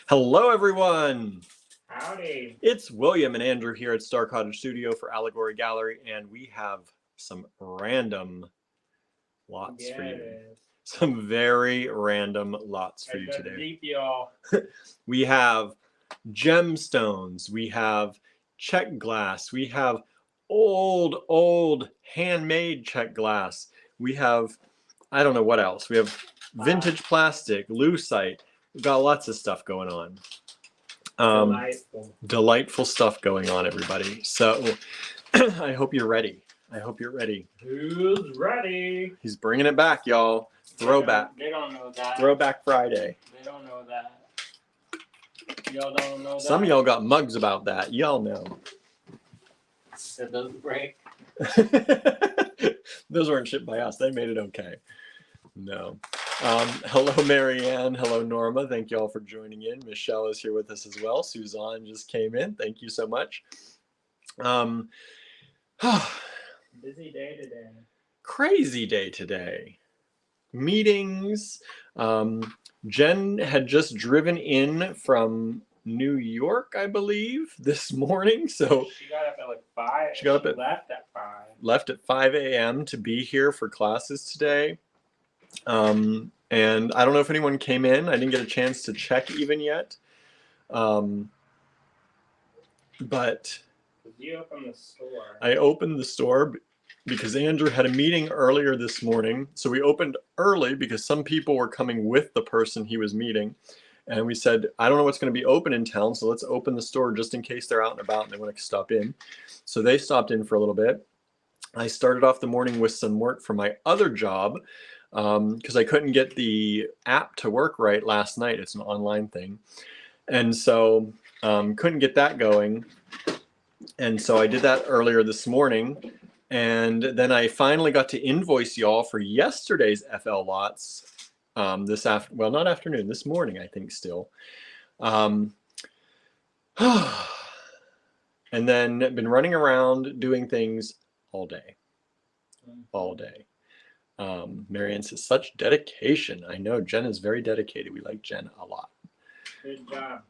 Hello, everyone. Howdy. It's William and Andrew here at Star Cottage Studio for Allegory Gallery, and we have some random lots for you. Some very random lots for you today. Deep, y'all. We have gemstones, we have check glass, we have old handmade check glass, we have, I don't know what else, we have vintage plastic, lucite. We've got lots of stuff going on. Delightful stuff going on, everybody. So I hope you're ready. Who's ready? He's bringing it back, y'all. Throwback. They don't know that. Throwback Friday. They don't know that. Y'all don't know that. Some of y'all got mugs about that. Y'all know. Did those break? Those weren't shipped by us. They made it okay. No. Hello, Marianne. Hello, Norma. Thank you all for joining in. Michelle is here with us as well. Suzanne just came in. Thank you so much. Busy day today. Crazy day today. Meetings. Jen had just driven in from New York, I believe, this morning. So she got up at like 5. She left at 5. Left at 5 a.m. to be here for classes today. And I don't know if anyone came in. I didn't get a chance to check even yet. But you opened the store. I opened the store because Andrew had a meeting earlier this morning. So we opened early because some people were coming with the person he was meeting. And we said, I don't know what's going to be open in town, so let's open the store just in case they're out and about and they want to stop in. So they stopped in for a little bit. I started off the morning with some work for my other job because I couldn't get the app to work right last night. It's an online thing. And so couldn't get that going. And so I did that earlier this morning. And then I finally got to invoice y'all for yesterday's FL lots not afternoon, this morning, I think still. And then been running around doing things all day. Marianne says, such dedication. I know Jen is very dedicated. We like Jen a lot. Good job.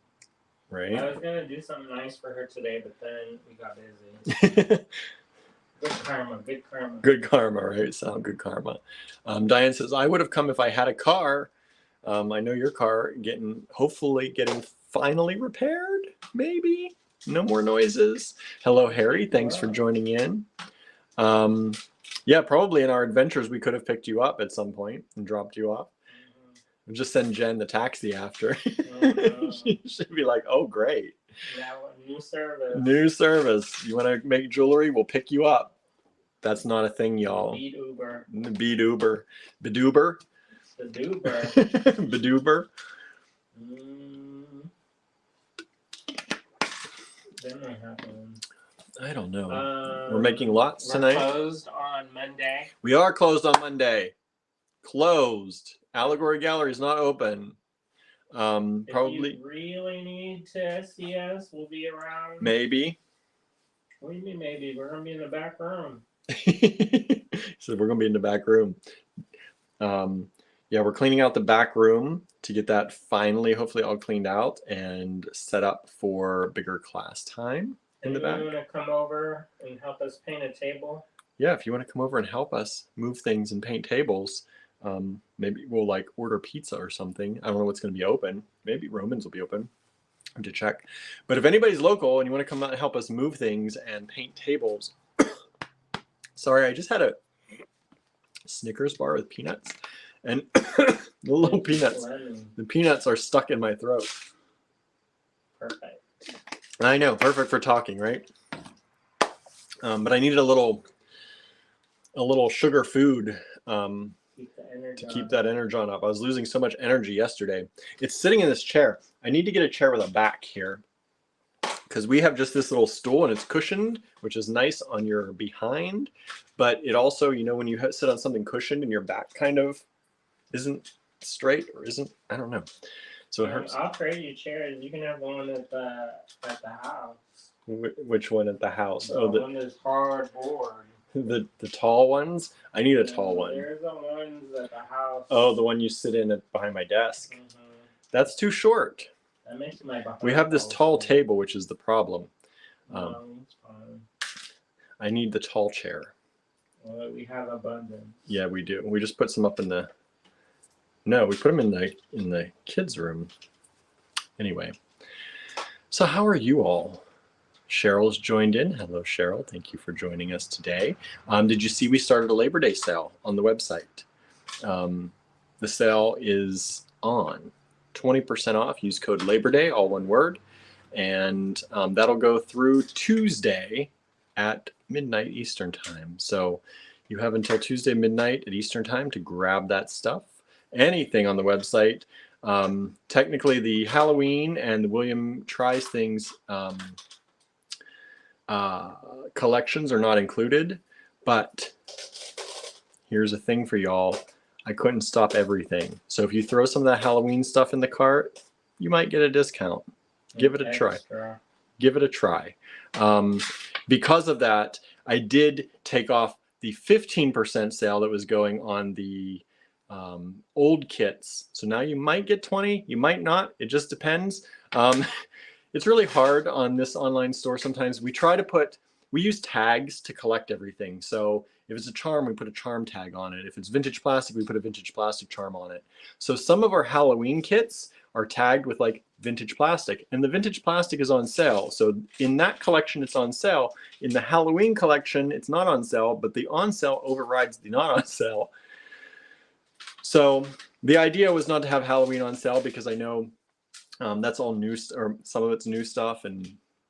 Right? I was going to do something nice for her today, but then we got busy. Good karma. Good karma, right? Sound good karma. Diane says, I would have come if I had a car. I know your car hopefully getting finally repaired, maybe. No more noises. Hello, Harry. Thanks for joining in. Yeah, probably in our adventures, we could have picked you up at some point and dropped you off. Mm-hmm. Just send Jen the taxi after. She should be like, oh, great. Yeah, new service. New service. You want to make jewelry? We'll pick you up. That's not a thing, y'all. Beat Uber. Bedoober. Bedoober. Then what happened? I don't know. We're making lots tonight. We're closed on Monday. We are closed on Monday. Closed. Allegory Gallery is not open. Probably. If you really need to see us, we'll be around. Maybe. What do you mean maybe? We're going to be in the back room. So we're going to be in the back room. Yeah, we're cleaning out the back room to get that finally, hopefully all cleaned out and set up for bigger class time in the back. You want to come over and help us paint a table? Yeah, if you want to come over and help us move things and paint tables, maybe we'll like order pizza or something. I don't know what's going to be open. Maybe Roman's will be open. I have to check. But if anybody's local and you want to come out and help us move things and paint tables. Sorry, I just had a Snickers bar with peanuts. And the little peanuts, the peanuts are stuck in my throat. Perfect. I know, perfect for talking, right? But I needed a little sugar food to keep that energon up. I was losing so much energy yesterday. It's sitting in this chair. I need to get a chair with a back here because we have just this little stool and it's cushioned, which is nice on your behind. But it also, you know, when you sit on something cushioned and your back kind of isn't straight or isn't, I don't know. So it hurts. I'll trade you chairs. You can have one at the house. Which one at the house? The one that's hardboard. The tall ones? I need a tall one. There's the ones at the house. Oh, the one you sit in behind my desk. Mm-hmm. That's too short. That makes my behind We have this fall tall asleep. table, which is the problem. No, it's fine. I need the tall chair. Well, we have abundance. Yeah, we do. We just put some up in the. No, we put them in the kids' room. Anyway, so how are you all? Cheryl's joined in. Hello, Cheryl. Thank you for joining us today. Did you see we started a Labor Day sale on the website? The sale is on 20% off. Use code Labor Day, all one word, and that'll go through Tuesday at midnight Eastern time. So you have until Tuesday midnight at Eastern time to grab that stuff. Anything on the website. Technically, the Halloween and the William Tries Things collections are not included, but here's a thing for y'all. I couldn't stop everything. So if you throw some of that Halloween stuff in the cart, you might get a discount. Give it a try. Extra. Give it a try. Because of that, I did take off the 15% sale that was going on the old kits. So now you might get 20, you might not. It just depends. It's really hard on this online store. Sometimes we use tags to collect everything. So if it's a charm, we put a charm tag on it. If it's vintage plastic, we put a vintage plastic charm on it. So some of our Halloween kits are tagged with like vintage plastic, and the vintage plastic is on sale. So in that collection, it's on sale. In the Halloween collection, it's not on sale, but the on sale overrides the not on sale. So the idea was not to have Halloween on sale because I know that's all new, or some of it's new stuff,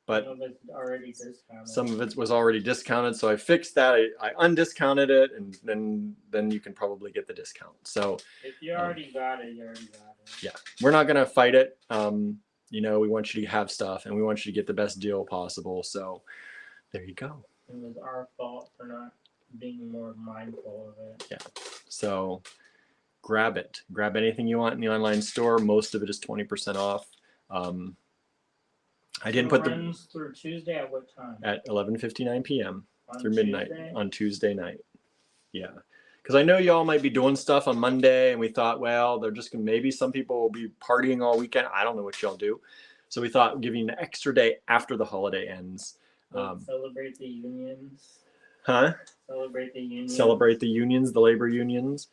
but Some of it's already discounted. some of it was already discounted. So I fixed that. I undiscounted it, and then you can probably get the discount. So If you already got it, you already got it. yeah, we're not gonna fight it. We want you to have stuff, and we want you to get the best deal possible. So there you go. It was our fault for not being more mindful of it. Yeah. So grab it. Grab anything you want in the online store. Most of it is 20% off. I didn't put runs through Tuesday at what time? At 11:59 p.m. On through midnight Tuesday? on Tuesday night. Yeah. Because I know y'all might be doing stuff on Monday, and we thought, well, they're just gonna, maybe some people will be partying all weekend. I don't know what y'all do. So we thought giving an extra day after the holiday ends. Celebrate the unions. Huh? Celebrate the unions. Celebrate the unions, the labor unions.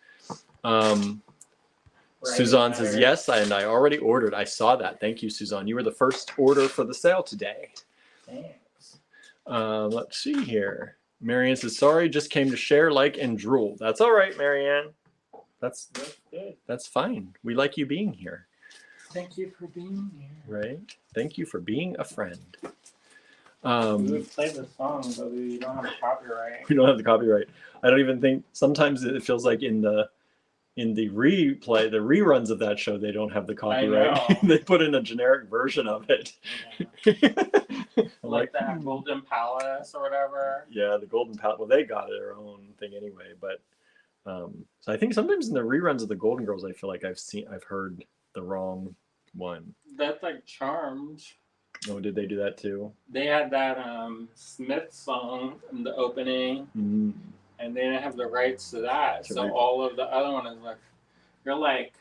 Right, Suzanne says, yes, and I already ordered. I saw that. Thank you, Suzanne. You were the first order for the sale today. Thanks. Let's see here. Marianne says, sorry, just came to share, like, and drool. That's all right, Marianne. That's good. That's fine. We like you being here. Thank you for being here. Right? Thank you for being a friend. We would play the song, but we don't have copyright. We don't have the copyright. I don't even think, sometimes it feels like in the replay, the reruns of that show, they don't have the copyright. They put in a generic version of it. Yeah. like that Golden Palace or whatever. Yeah, the Golden Palace. Well, they got their own thing anyway, but so I think sometimes in the reruns of the Golden Girls, I feel like I've heard the wrong one. That's like Charmed. Oh, did they do that too? They had that Smith song in the opening. Mm-hmm. And they didn't have the rights to that. So all of the other one is like, you're like,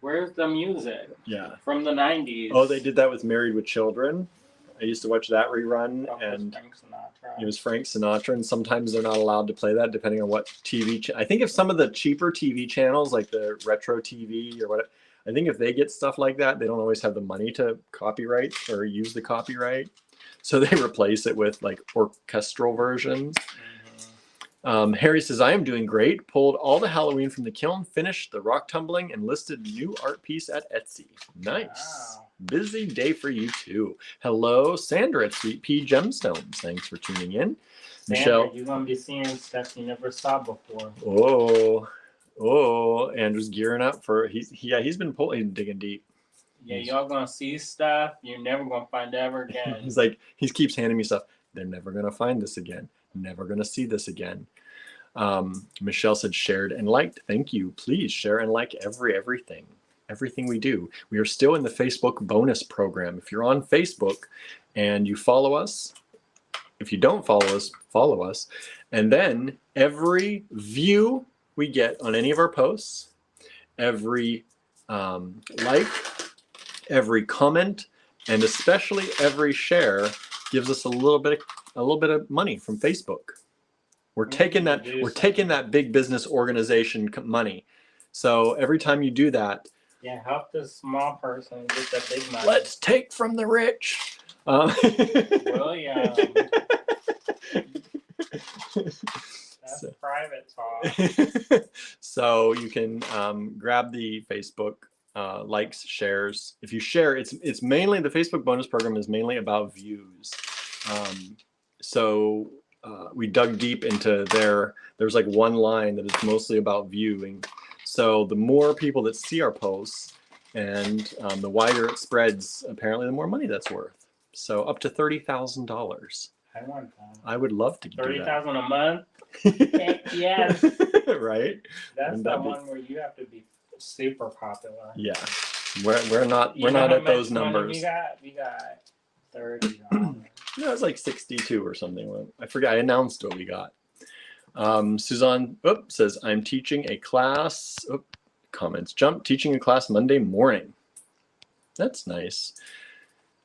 where's the music? Yeah. From the 90s. Oh, they did that with Married with Children. I used to watch that rerun, and it was Frank Sinatra. And sometimes they're not allowed to play that, depending on what TV. I think if some of the cheaper TV channels, like the retro TV or whatever, I think if they get stuff like that, they don't always have the money to copyright or use the copyright, so they replace it with like orchestral versions. Harry says, I am doing great. Pulled all the Halloween from the kiln, finished the rock tumbling, and listed new art piece at Etsy. Nice. Wow. Busy day for you too. Hello, Sandra at Sweet Pea Gemstones. Thanks for tuning in. Sandra, Michelle, you're going to be seeing stuff you never saw before. Oh, Andrew's gearing up for, he's been digging deep. Yeah, y'all going to see stuff you're never going to find ever again. He's like, he keeps handing me stuff. They're never going to find this again. Never going to see this again. Michelle said shared and liked. Thank you. Please share and like everything we do. We are still in the Facebook bonus program. If you're on Facebook and you follow us, if you don't follow us. And then every view we get on any of our posts, every like, Every comment and especially every share gives us a little bit of money from Facebook. We're taking that big business organization money. So every time you do that, yeah, help the small person get the big money. Let's take from the rich. William. That's private talk. So you can grab the Facebook likes, shares. If you share, it's mainly, the Facebook bonus program is mainly about views. So we dug deep into there's like one line that is mostly about viewing. So the more people that see our posts and the wider it spreads, apparently the more money that's worth. So up to $30,000. I want that. I would love to do that. 30,000 a month? Heck yes. Right? That's the one where you have to be super popular. Yeah. We're not at those numbers. We got $30. Yeah, it's like 62 or something. I forget. I announced what we got. Suzanne says, I'm teaching a class. Comments jump. Teaching a class Monday morning. That's nice.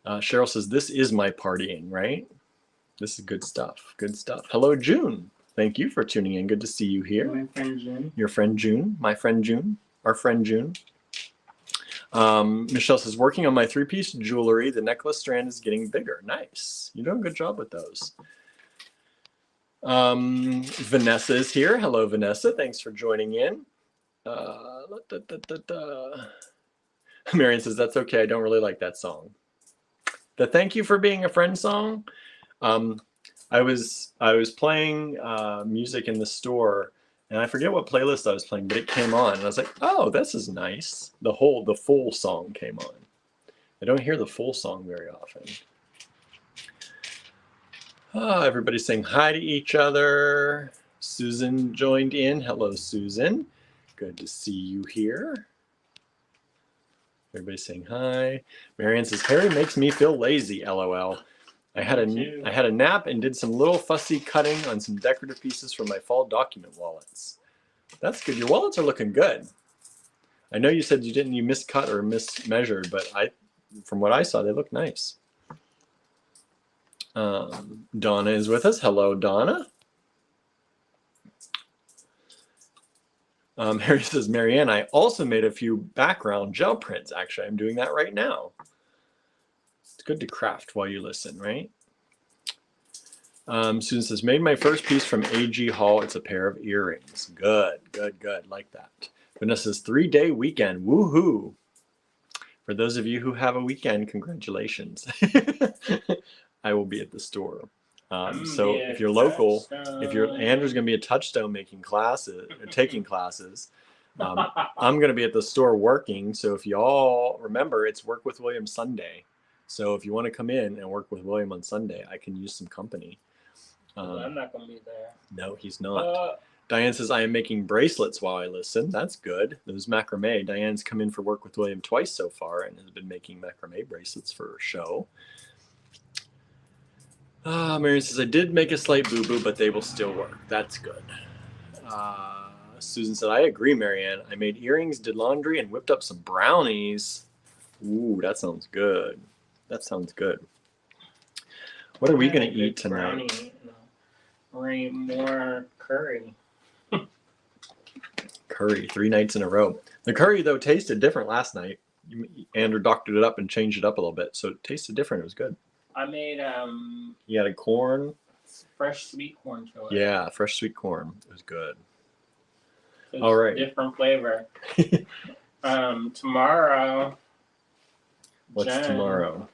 Cheryl says, this is my partying, right? This is good stuff. Good stuff. Hello, June. Thank you for tuning in. Good to see you here. My friend June. Your friend June. My friend June. Our friend June. Michelle says, working on my 3-piece jewelry. The necklace strand is getting bigger. Nice. You're doing a good job with those. Vanessa is here. Hello, Vanessa. Thanks for joining in. Marion says, that's okay. I don't really like that song. The thank you for being a friend song. I was playing music in the store, and I forget what playlist I was playing, but it came on, and I was like, oh, this is nice. The full song came on. I don't hear the full song very often. Everybody's saying hi to each other. Susan joined in. Hello, Susan. Good to see you here. Everybody's saying hi. Marianne says, Harry makes me feel lazy, LOL. I had a nap and did some little fussy cutting on some decorative pieces for my fall document wallets. That's good. Your wallets are looking good. I know you said you miscut or mismeasured, but from what I saw, they look nice. Donna is with us. Hello, Donna. Harry says, Marianne, I also made a few background gel prints. Actually, I'm doing that right now. It's good to craft while you listen, right? Susan says, made my first piece from AG Hall. It's a pair of earrings. Good, good, good. Like that. Vanessa's 3-day weekend. Woohoo. For those of you who have a weekend, congratulations. I will be at the store. So if you're local, Andrew's going to be at Touchstone taking classes. I'm going to be at the store working. So if y'all remember, it's Work with William Sunday. So if you want to come in and work with William on Sunday, I can use some company. I'm not going to be there. No, he's not. Diane says, I am making bracelets while I listen. That's good. Those macrame. Diane's come in for Work with William twice so far and has been making macrame bracelets for show. Marion says, I did make a slight boo-boo, but they will still work. That's good. Susan said, I agree, Marianne. I made earrings, did laundry, and whipped up some brownies. Ooh, that sounds good. That sounds good. What are we going to eat tonight? Brownie, more curry. Curry, 3 nights in a row. The curry, though, tasted different last night. Andrew doctored it up and changed it up a little bit, so it tasted different. It was good. I made You added corn. Fresh sweet corn to it. Yeah, fresh sweet corn. It was good. It's all right. Different flavor. Tomorrow. What's tomorrow?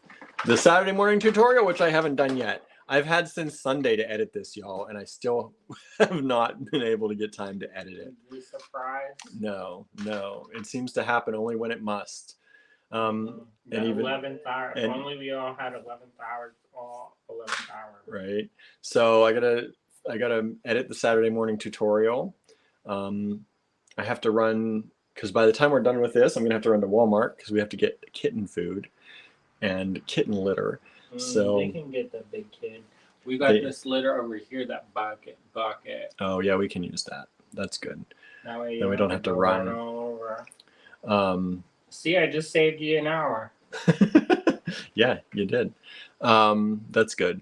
The Saturday morning tutorial, which I haven't done yet. I've had since Sunday to edit this, y'all, and I still have not been able to get time to edit it. Are you surprised? No. It seems to happen only when it must. And even 11th hour. If only we all had 11th hours, all 11th hour. Right. So I gotta edit the Saturday morning tutorial. I have to run, because by the time we're done with this, I'm gonna have to run to Walmart because we have to get kitten food and kitten litter. So they can get the big kid. We got this litter over here, that bucket. Oh yeah, we can use that. That's good. That way then we don't have to run. Over. See, I just saved you an hour. Yeah, you did. That's good.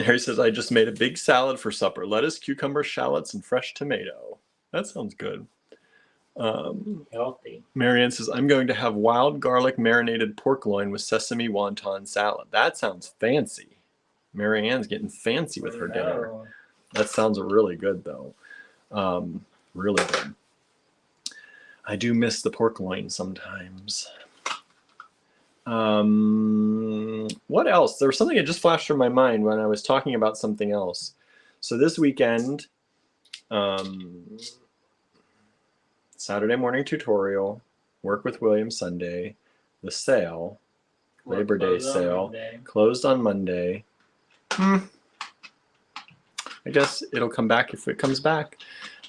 Harry says, I just made a big salad for supper. Lettuce, cucumber, shallots, and fresh tomato. That sounds good. Healthy. Marianne says, I'm going to have wild garlic marinated pork loin with sesame wonton salad. That sounds fancy. Marianne's getting fancy with her dinner. That sounds really good, though. Really good. I do miss the pork loin sometimes. What else? There was something that just flashed through my mind when I was talking about something else. So this weekend, Saturday morning tutorial, work with William Sunday, the sale, Labor Day sale, closed on Monday. I guess it'll come back if it comes back.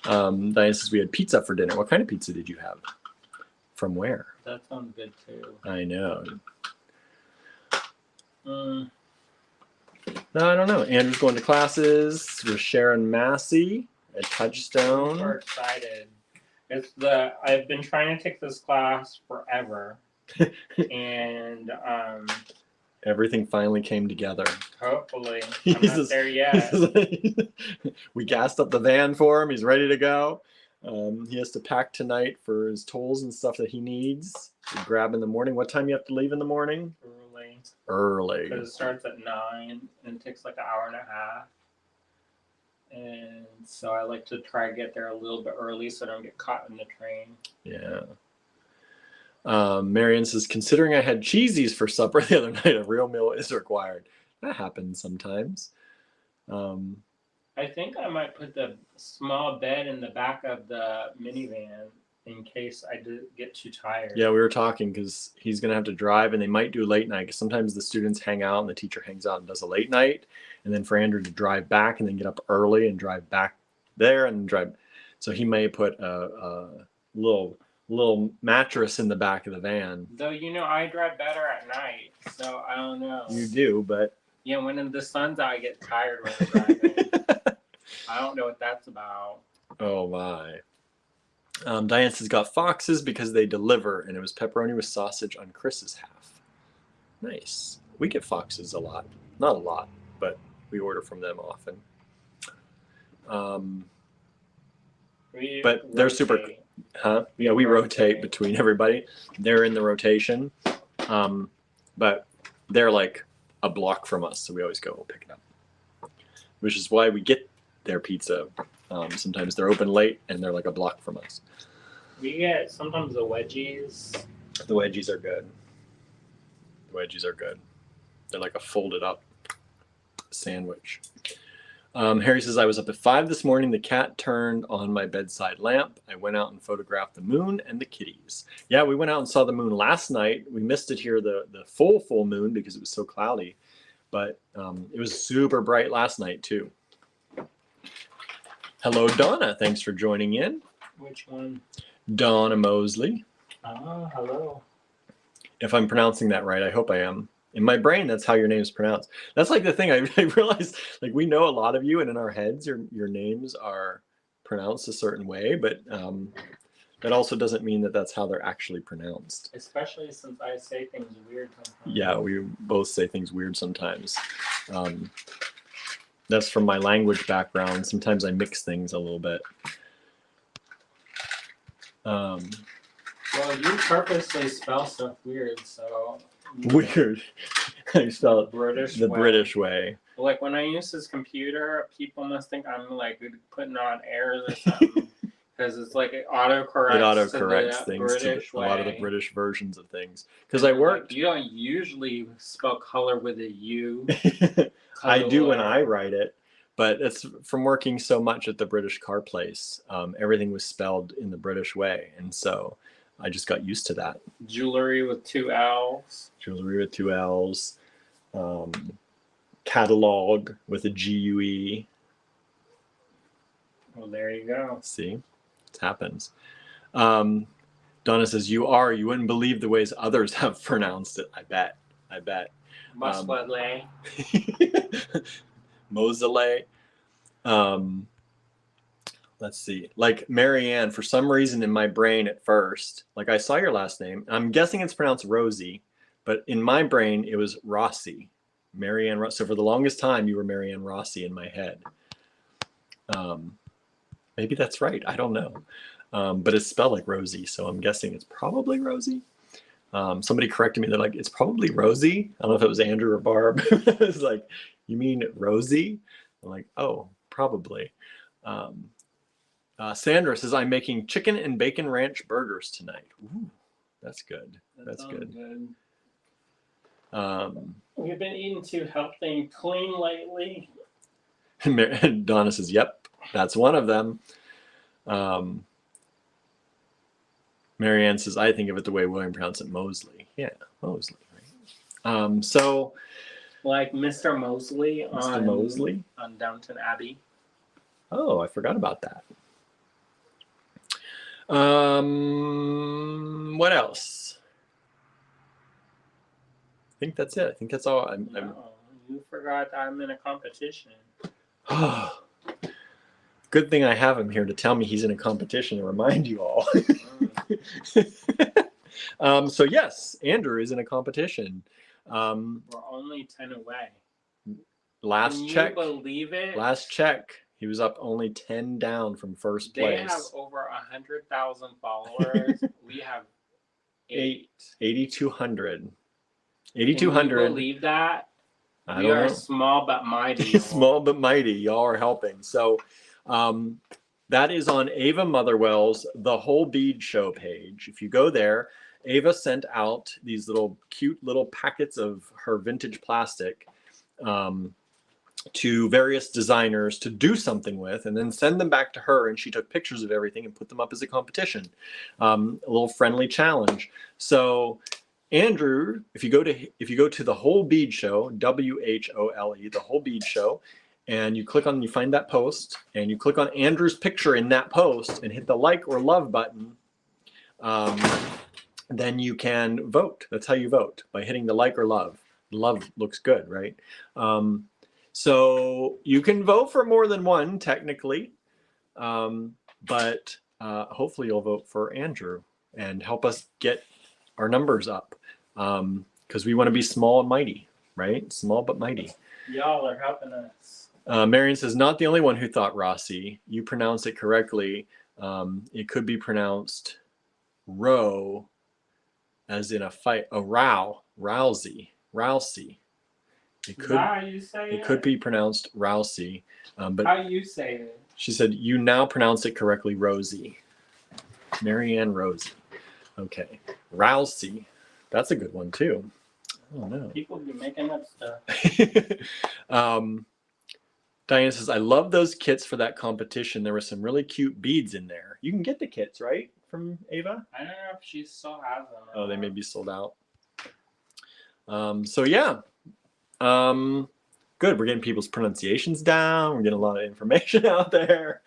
Diane says we had pizza for dinner. What kind of pizza did you have? From where? That sounds good too. I know. No, I don't know. Andrew's going to classes with Sharon Massey at Touchstone. We're excited. I've been trying to take this class forever, and everything finally came together. Hopefully, I'm not there yet. We gassed up the van for him. He's ready to go. He has to pack tonight for his tools and stuff that he needs to grab in the morning. What time you have to leave in the morning? Early. Because it starts at 9 and it takes like an hour and a half. And so I like to try to get there a little bit early so I don't get caught in the train. Yeah. Marianne says, considering I had cheesies for supper the other night, a real meal is required. That happens sometimes. I think I might put the small bed in the back of the minivan in case I get too tired. Yeah, we were talking because he's going to have to drive and they might do late night because sometimes the students hang out and the teacher hangs out and does a late night. And then for Andrew to drive back and then get up early and drive back there and drive. So he may put a little mattress in the back of the van. Though, I drive better at night. So I don't know. You do, but. Yeah, when the sun's out, I get tired when I'm driving. I don't know what that's about. Oh, my. Diane says got foxes because they deliver, and it was pepperoni with sausage on Chris's half. Nice. We get foxes a lot. Not a lot, but we order from them often. But they're super. Huh? Yeah, we rotate between everybody. They're in the rotation. But they're like a block from us, so we always go pick it up. Which is why we get their pizza. Sometimes they're open late and they're like a block from us. We get sometimes the wedgies. The wedgies are good. They're like a folded up sandwich. Harry says, I was up at 5 this morning. The cat turned on my bedside lamp. I went out and photographed the moon and the kitties. Yeah, we went out and saw the moon last night. We missed it here, the full moon, because it was so cloudy. But it was super bright last night, too. Hello, Donna. Thanks for joining in. Which one? Donna Mosley. Oh, hello. If I'm pronouncing that right, I hope I am. In my brain, that's how your name's pronounced. That's like the thing I realized, like we know a lot of you, and in our heads, your names are pronounced a certain way, but that also doesn't mean that that's how they're actually pronounced. Especially since I say things weird sometimes. Yeah, we both say things weird sometimes. That's from my language background. Sometimes I mix things a little bit. Well, you purposely spell stuff weird, so. Weird. I spell it the way. British way. Like when I use this computer, people must think I'm like putting on errors or something. Because it's like it autocorrects. It autocorrects things to a lot of the British versions of things. Because I worked. Like, you don't usually spell color with a U. I do when I write it. But it's from working so much at the British car place. Everything was spelled in the British way. And so I just got used to that. Jewelry with 2 L's. Jewelry with 2 L's. Catalog with a GUE. Well, there you go. See? It happens. Donna says, you wouldn't believe the ways others have pronounced it. I bet. Mosley. Mosley. Let's see. Like Marianne, for some reason in my brain at first, like I saw your last name. I'm guessing it's pronounced Rosie. but in my brain, it was Rossi. Marianne Rossi. So for the longest time, you were Marianne Rossi in my head. Maybe that's right. I don't know. But it's spelled like Rosie, so I'm guessing it's probably Rosie. Somebody corrected me. They're like, it's probably Rosie. I don't know if it was Andrew or Barb. It's like, you mean Rosie? I'm like, oh, probably. Sandra says, I'm making chicken and bacon ranch burgers tonight. Ooh, that's good. That's good. We've been eating too healthy and clean lately. Donna says, yep, that's one of them. Marianne says, I think of it the way William pronounced it, Mosley. Yeah, Mosley. Right? So, like Mr. Mosley on Downton Abbey. Oh, I forgot about that. What else? I think that's it. I think that's all. You forgot I'm in a competition. Good thing I have him here to tell me he's in a competition to remind you all. So yes, Andrew is in a competition. We're only 10 away. Last check. Can you believe it? Last check. He was up only 10 down from first place. They have over 100,000 followers. We have 8,200. 8,200. Can you believe that? We are small but mighty. Small but mighty. Y'all are helping. So that is on Ava Motherwell's The Whole Bead Show page. If you go there, Ava sent out these cute little packets of her vintage plastic to various designers to do something with, and then send them back to her, and she took pictures of everything and put them up as a competition, a little friendly challenge. So Andrew, if you go to The Whole Bead Show, WHOLE, The Whole Bead Show, and you find that post, and you click on Andrew's picture in that post and hit the like or love button, then you can vote. That's how you vote, by hitting the like or love. Love looks good, right? So you can vote for more than one, technically, but hopefully you'll vote for Andrew and help us get our numbers up, because we want to be small and mighty, right? Small but mighty. Y'all are helping us. Marion says, not the only one who thought Rossi. You pronounce it correctly. It could be pronounced row, as in a fight, a Rousey. It could, how you say it could be pronounced Rousey. But how you say it? She said, you now pronounce it correctly, Rosie. Marianne Rosie. Okay. Rousey. That's a good one, too. Oh, no. People be making up stuff. Diana says, I love those kits for that competition. There were some really cute beads in there. You can get the kits, right? From Ava? I don't know if she still has them. Oh, they may be sold out. So, yeah. Good. We're getting people's pronunciations down. We're getting a lot of information out there.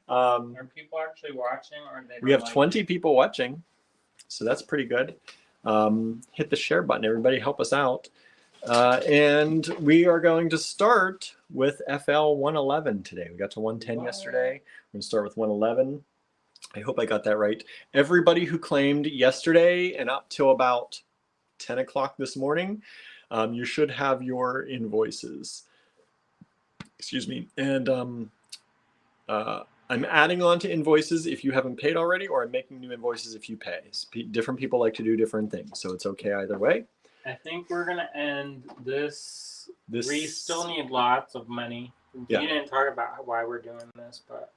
Are people actually watching? Or we have 20 people watching. So that's pretty good. Hit the share button. Everybody help us out. And we are going to start with FL 111 today. We got to 110 yesterday. We're going to start with 111. I hope I got that right. Everybody who claimed yesterday and up till about 10 o'clock this morning, you should have your invoices. Excuse me. And I'm adding on to invoices if you haven't paid already, or I'm making new invoices if you pay. Different people like to do different things, so it's okay either way. I think we're going to end this. We still need lots of money. Yeah. You didn't talk about why we're doing this, but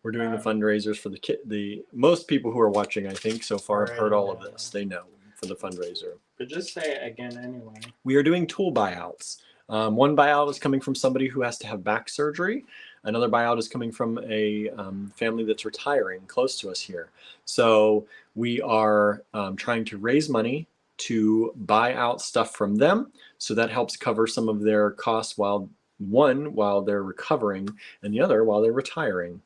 we're doing the fundraisers for the most people who are watching, I think, so far have heard all of this. They know for the fundraiser. But just say it again anyway. We are doing tool buyouts. One buyout is coming from somebody who has to have back surgery. Another buyout is coming from a family that's retiring close to us here. So we are trying to raise money to buy out stuff from them. So that helps cover some of their costs while they're recovering, and the other while they're retiring.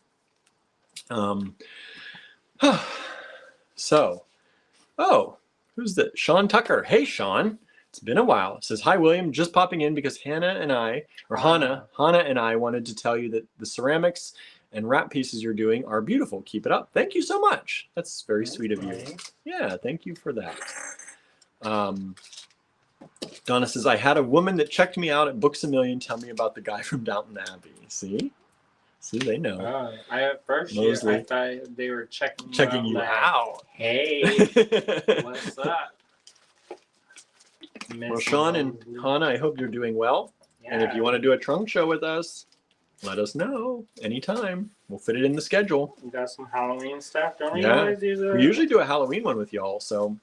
Who's that? Sean Tucker. Hey, Sean. It's been a while. It says, hi, William. Just popping in because Hannah and I wanted to tell you that the ceramics and wrap pieces you're doing are beautiful. Keep it up. Thank you so much. That's very sweet of you. Yeah, thank you for that. Donna says, I had a woman that checked me out at Books A Million tell me about the guy from Downton Abbey. See, they know. I at first Mosley. I thought they were checking You like, out. Hey, what's up? Well, Sean and Hannah, I hope you're doing well. Yeah. And if you want to do a trunk show with us, let us know anytime. We'll fit it in the schedule. We got some Halloween stuff. Don't we Yeah. always do that? We usually do a Halloween one with y'all. So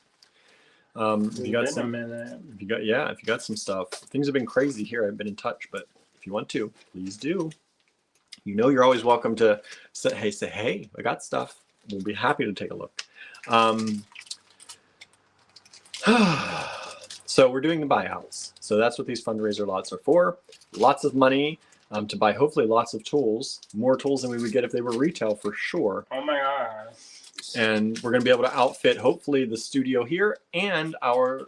if you got It's been some, a minute. if you got some stuff, things have been crazy here. I've been in touch, but if you want to, please do. You know, you're always welcome to say, hey, I got stuff. We'll be happy to take a look. So we're doing the buyouts. So that's what these fundraiser lots are for. Lots of money to buy, hopefully lots of tools, more tools than we would get if they were retail for sure. Oh my gosh. And we're going to be able to outfit hopefully the studio here and our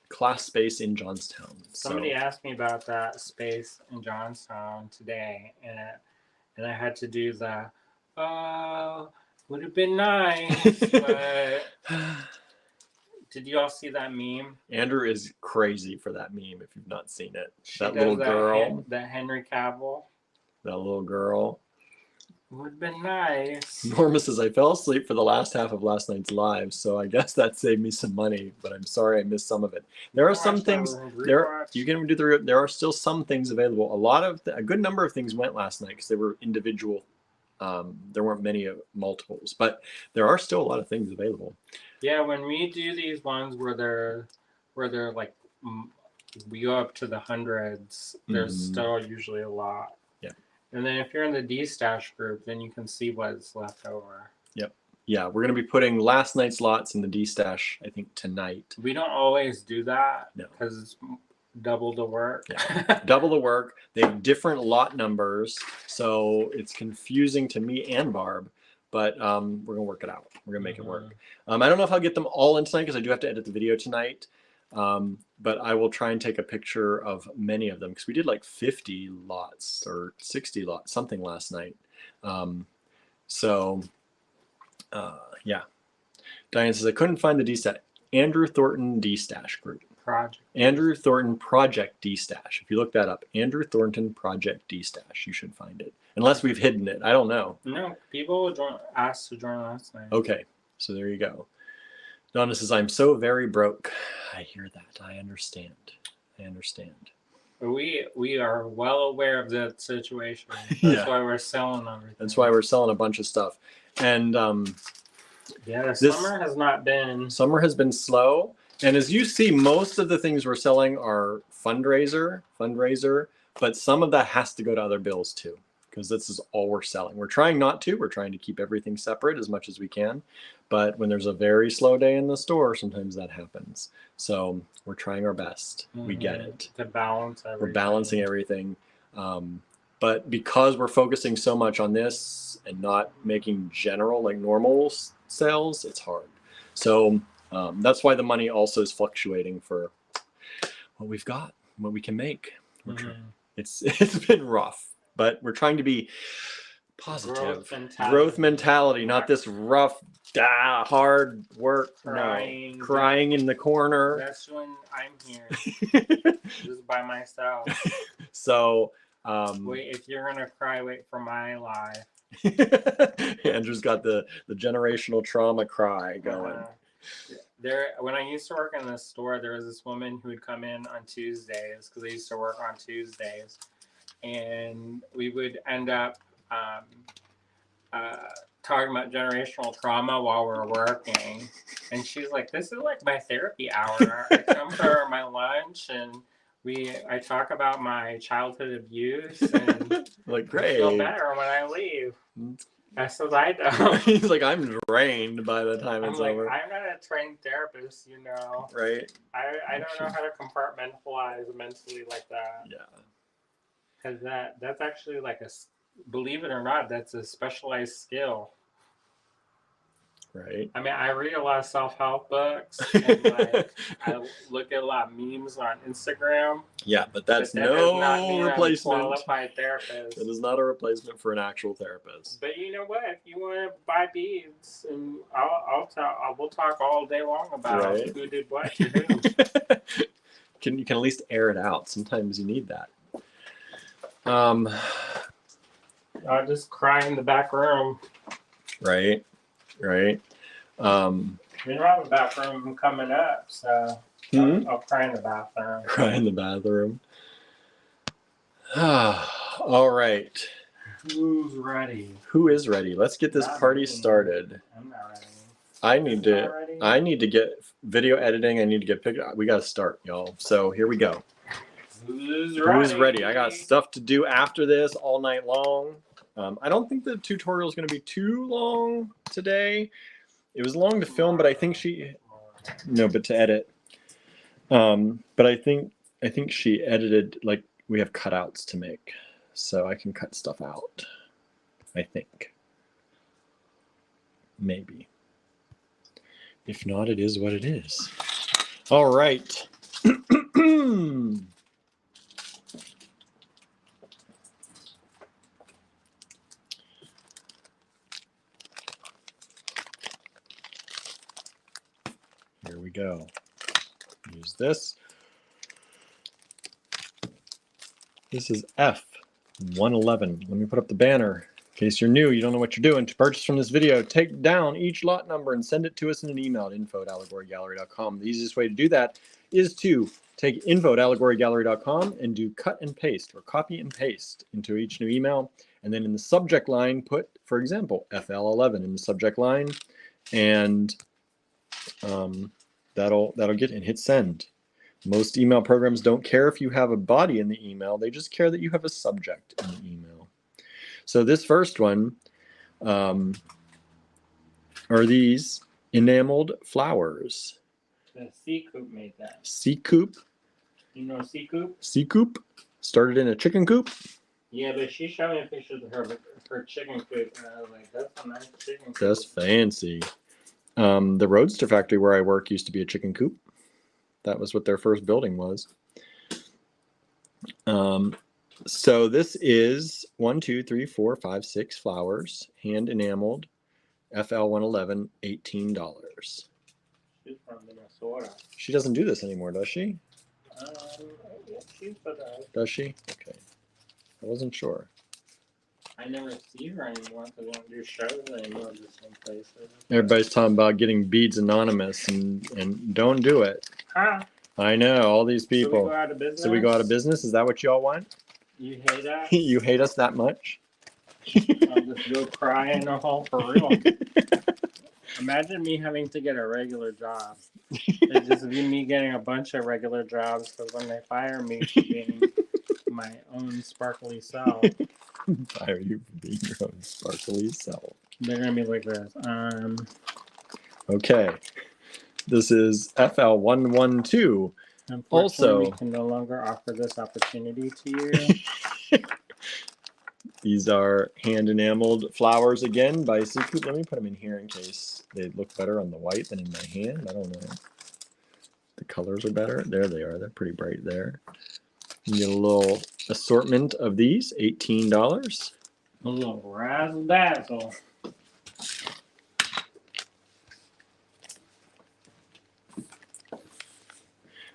class space in Johnstown. Somebody asked me about that space in Johnstown today, and I had to do the, would have been nice, but did you all see that meme? Andrew is crazy for that meme if you've not seen it. That little girl. That Henry Cavill. That little girl. Would have been nice. Norma says, I fell asleep for the last half of last night's live, so I guess that saved me some money, but I'm sorry I missed some of it. There are some things, you can do there are still some things available. A good number of things went last night because they were individual. There weren't many multiples, but there are still a lot of things available. Yeah, when we do these ones where they're like, we go up to the hundreds, there's still usually a lot. And then if you're in the D-Stash group, then you can see what's left over. Yep. Yeah, we're going to be putting last night's lots in the D-Stash, I think, tonight. We don't always do that because it's double the work. Yeah. Double the work. They have different lot numbers, so it's confusing to me and Barb, but we're going to work it out. We're going to make it work. I don't know if I'll get them all in tonight because I do have to edit the video tonight. But I will try and take a picture of many of them because we did like 50 lots or 60 lots, something last night. Yeah. Diane says, I couldn't find the D-Stash. Andrew Thornton D-Stash group. Andrew Thornton Project D-Stash. If you look that up, Andrew Thornton Project D-Stash, you should find it. Unless we've hidden it. I don't know. No, people asked to join last night. Okay, so there you go. Donna says, I'm so very broke. I hear that. I understand. We are well aware of that situation. That's why we're selling everything. That's why we're selling a bunch of stuff. And summer has not been. Summer has been slow. And as you see, most of the things we're selling are fundraiser, but some of that has to go to other bills too, because this is all we're selling. We're trying not to. We're trying to keep everything separate as much as we can. But when there's a very slow day in the store, sometimes that happens. So we're trying our best. We get it. To balance everything. We're balancing everything. But because we're focusing so much on this and not making general, like normal sales, it's hard. So that's why the money also is fluctuating for what we've got, what we can make. It's been rough, but we're trying to be positive. Growth mentality, not this rough, hard work. Crying in the corner. That's when I'm here, just by myself. So, wait, if you're gonna cry, wait for my life. Andrew's got the generational trauma cry going. When I used to work in the store, there was this woman who would come in on Tuesdays because I used to work on Tuesdays, and we would end up talking about generational trauma while we're working. And she's like, "This is like my therapy hour. I come for my lunch and I talk about my childhood abuse and like great. I feel better when I leave." I said, I don't. He's like, I'm drained by the time it's over. I'm not a trained therapist, you know. Right. I don't know how to compartmentalize mentally like that. Yeah. Because that's actually like believe it or not, that's a specialized skill. Right. I mean, I read a lot of self-help books and I look at a lot of memes on Instagram. Yeah, but that's that no replacement. I'm a qualified therapist. It is not a replacement for an actual therapist. But you know what? If you want to buy beads, and we'll talk all day long about who did what to who. you can at least air it out. Sometimes you need that. I'll just cry in the back room. Right. We don't have a bathroom coming up, so I'll cry in the bathroom. Cry in the bathroom. All right. Who's ready? Who is ready? Let's get this party started. I'm not ready. I need to get video editing. I need to get pictures. We got to start, y'all. So here we go. Who's ready? Who's ready? I got stuff to do after this all night long. I don't think the tutorial is going to be too long today. It was long to film, but I think but to edit. But I think she edited, like, we have cutouts to make, so I can cut stuff out. I think. Maybe. If not, it is what it is. All right. Here we go. Use this. This is F111. Let me put up the banner. In case you're new, you don't know what you're doing. To purchase from this video, take down each lot number and send it to us in an email at info@allegorygallery.com. The easiest way to do that is to take info@allegorygallery.com and do cut and paste or copy and paste into each new email. And then in the subject line, put, for example, FL11 in the subject line, and that'll get and hit send. Most email programs don't care if you have a body in the email. They just care that you have a subject in the email. So this first one are these enameled flowers. The Sea Coop made that. Sea Coop. You know Sea Coop? Sea Coop started in a chicken coop. Yeah, but she showed me a picture of her chicken coop, and I was like, that's a nice chicken coop. That's fancy. The Roadster factory where I work used to be a chicken coop. That was what their first building was. So this is 1, 2, 3, 4, 5, 6 flowers, hand enameled, FL111, $18. She's from Minnesota. She doesn't do this anymore, does she? Yeah, she does she? Okay. I wasn't sure. I never see her anymore because I don't do shows anymore in the same places. Everybody's talking about getting beads anonymous, and don't do it. Huh? I know, all these people. So we go out of business? So we go out of business? Is that what y'all want? You hate us? You hate us that much? I'll just go cry in a hole for real. Imagine me having to get a regular job. It'd just be me getting a bunch of regular jobs because when they fire me for being my own sparkly self. Fire you for being your own sparkly self. They're going to be like this. Okay. This is FL112. Also, we can no longer offer this opportunity to you. These are hand enameled flowers again by Sea Coop. Let me put them in here in case they look better on the white than in my hand. I don't know. The colors are better. There they are. They're pretty bright there. You get a little assortment of these, $18. A little razzle dazzle.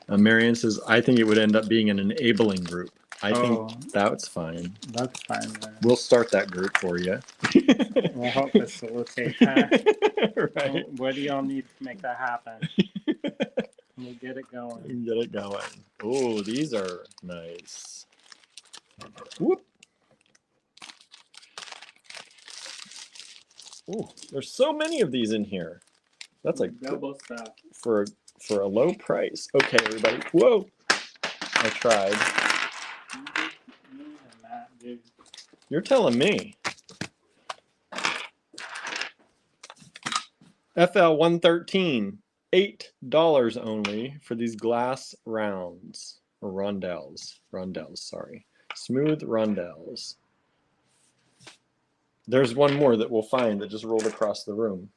Marianne says, I think it would end up being an enabling group. I think that's fine. That's fine. Then. We'll start that group for you. We'll help facilitate that. Right. What do y'all need to make that happen? We'll get it going. Get it going. Oh, these are nice. Whoop. Oh, there's so many of these in here. That's like double stuff for a low price. Okay, everybody. Whoa! I tried. You're telling me. FL113, $8 only for these glass rounds or rondelles. Rondelles, sorry. Smooth rondelles. There's one more that we'll find that just rolled across the room.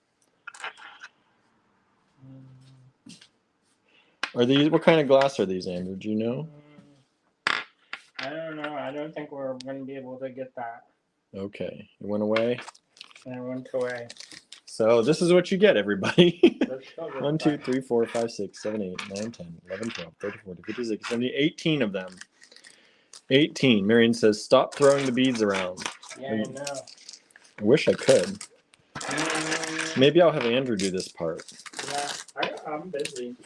Are these, what kind of glass are these, Andrew? Do you know? I don't know. I don't think we're going to be able to get that. Okay. It went away? And it went away. So this is what you get, everybody. Let's go with 1, 2, that. 3, 4, 5, 6, 7, 8, 9, 10, 11, 12, 13, 14, 15, 16, 17, 18 of them. 18. Marion says, stop throwing the beads around. Yeah, I know. I wish I could. Maybe I'll have Andrew do this part. Yeah, I'm busy.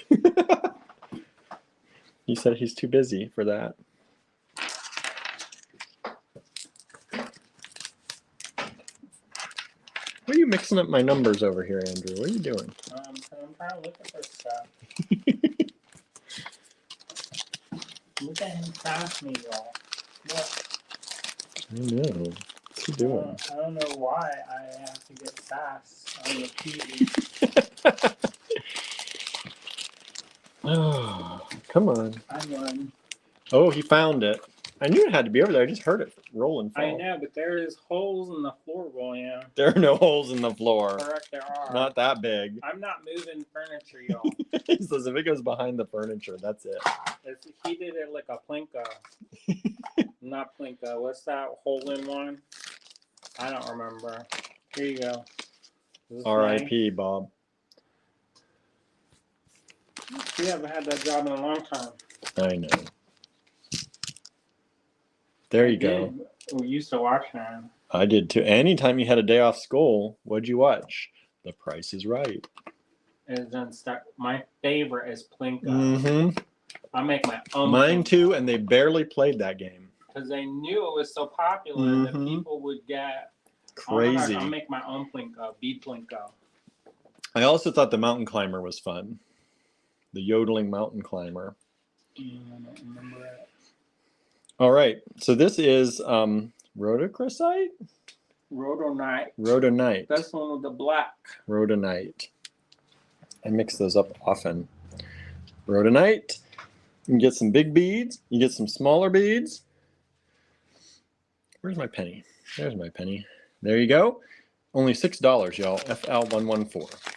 He said he's too busy for that. Why are you mixing up my numbers over here, Andrew? What are you doing? I'm trying to look for stuff. Look at him pass me, y'all. Look. I know. What's he doing? I don't know why I have to get fast on the TV. Oh, come on. I won. Oh, he found it. I knew it had to be over there. I just heard it roll and fall. I know, but there is holes in the floor, William. There are no holes in the floor. Correct, there are. Not that big. I'm not moving furniture, y'all. He says if it goes behind the furniture, that's it. He did it like a plinko. Not plinko. What's that hole in one? I don't remember. Here you go. R.I.P. Bob. We haven't had that job in a long time. I know. There you go. We used to watch him. I did too. Anytime you had a day off school, what'd you watch? The Price is Right. It's done stuck. My favorite is Plinko. Mm-hmm. I make my own. Mine too, and they barely played that game. Because they knew it was so popular that people would get crazy. I'll make my own Plinko, bead Plinko. I also thought the mountain climber was fun. The yodeling mountain climber. I don't remember it. All right, so this is rhodochrosite? Rhodonite. Rhodonite. That's the one with the black. Rhodonite. I mix those up often. Rhodonite. You can get some big beads. You get some smaller beads. Where's my penny? There's my penny. There you go. Only $6, y'all. FL114.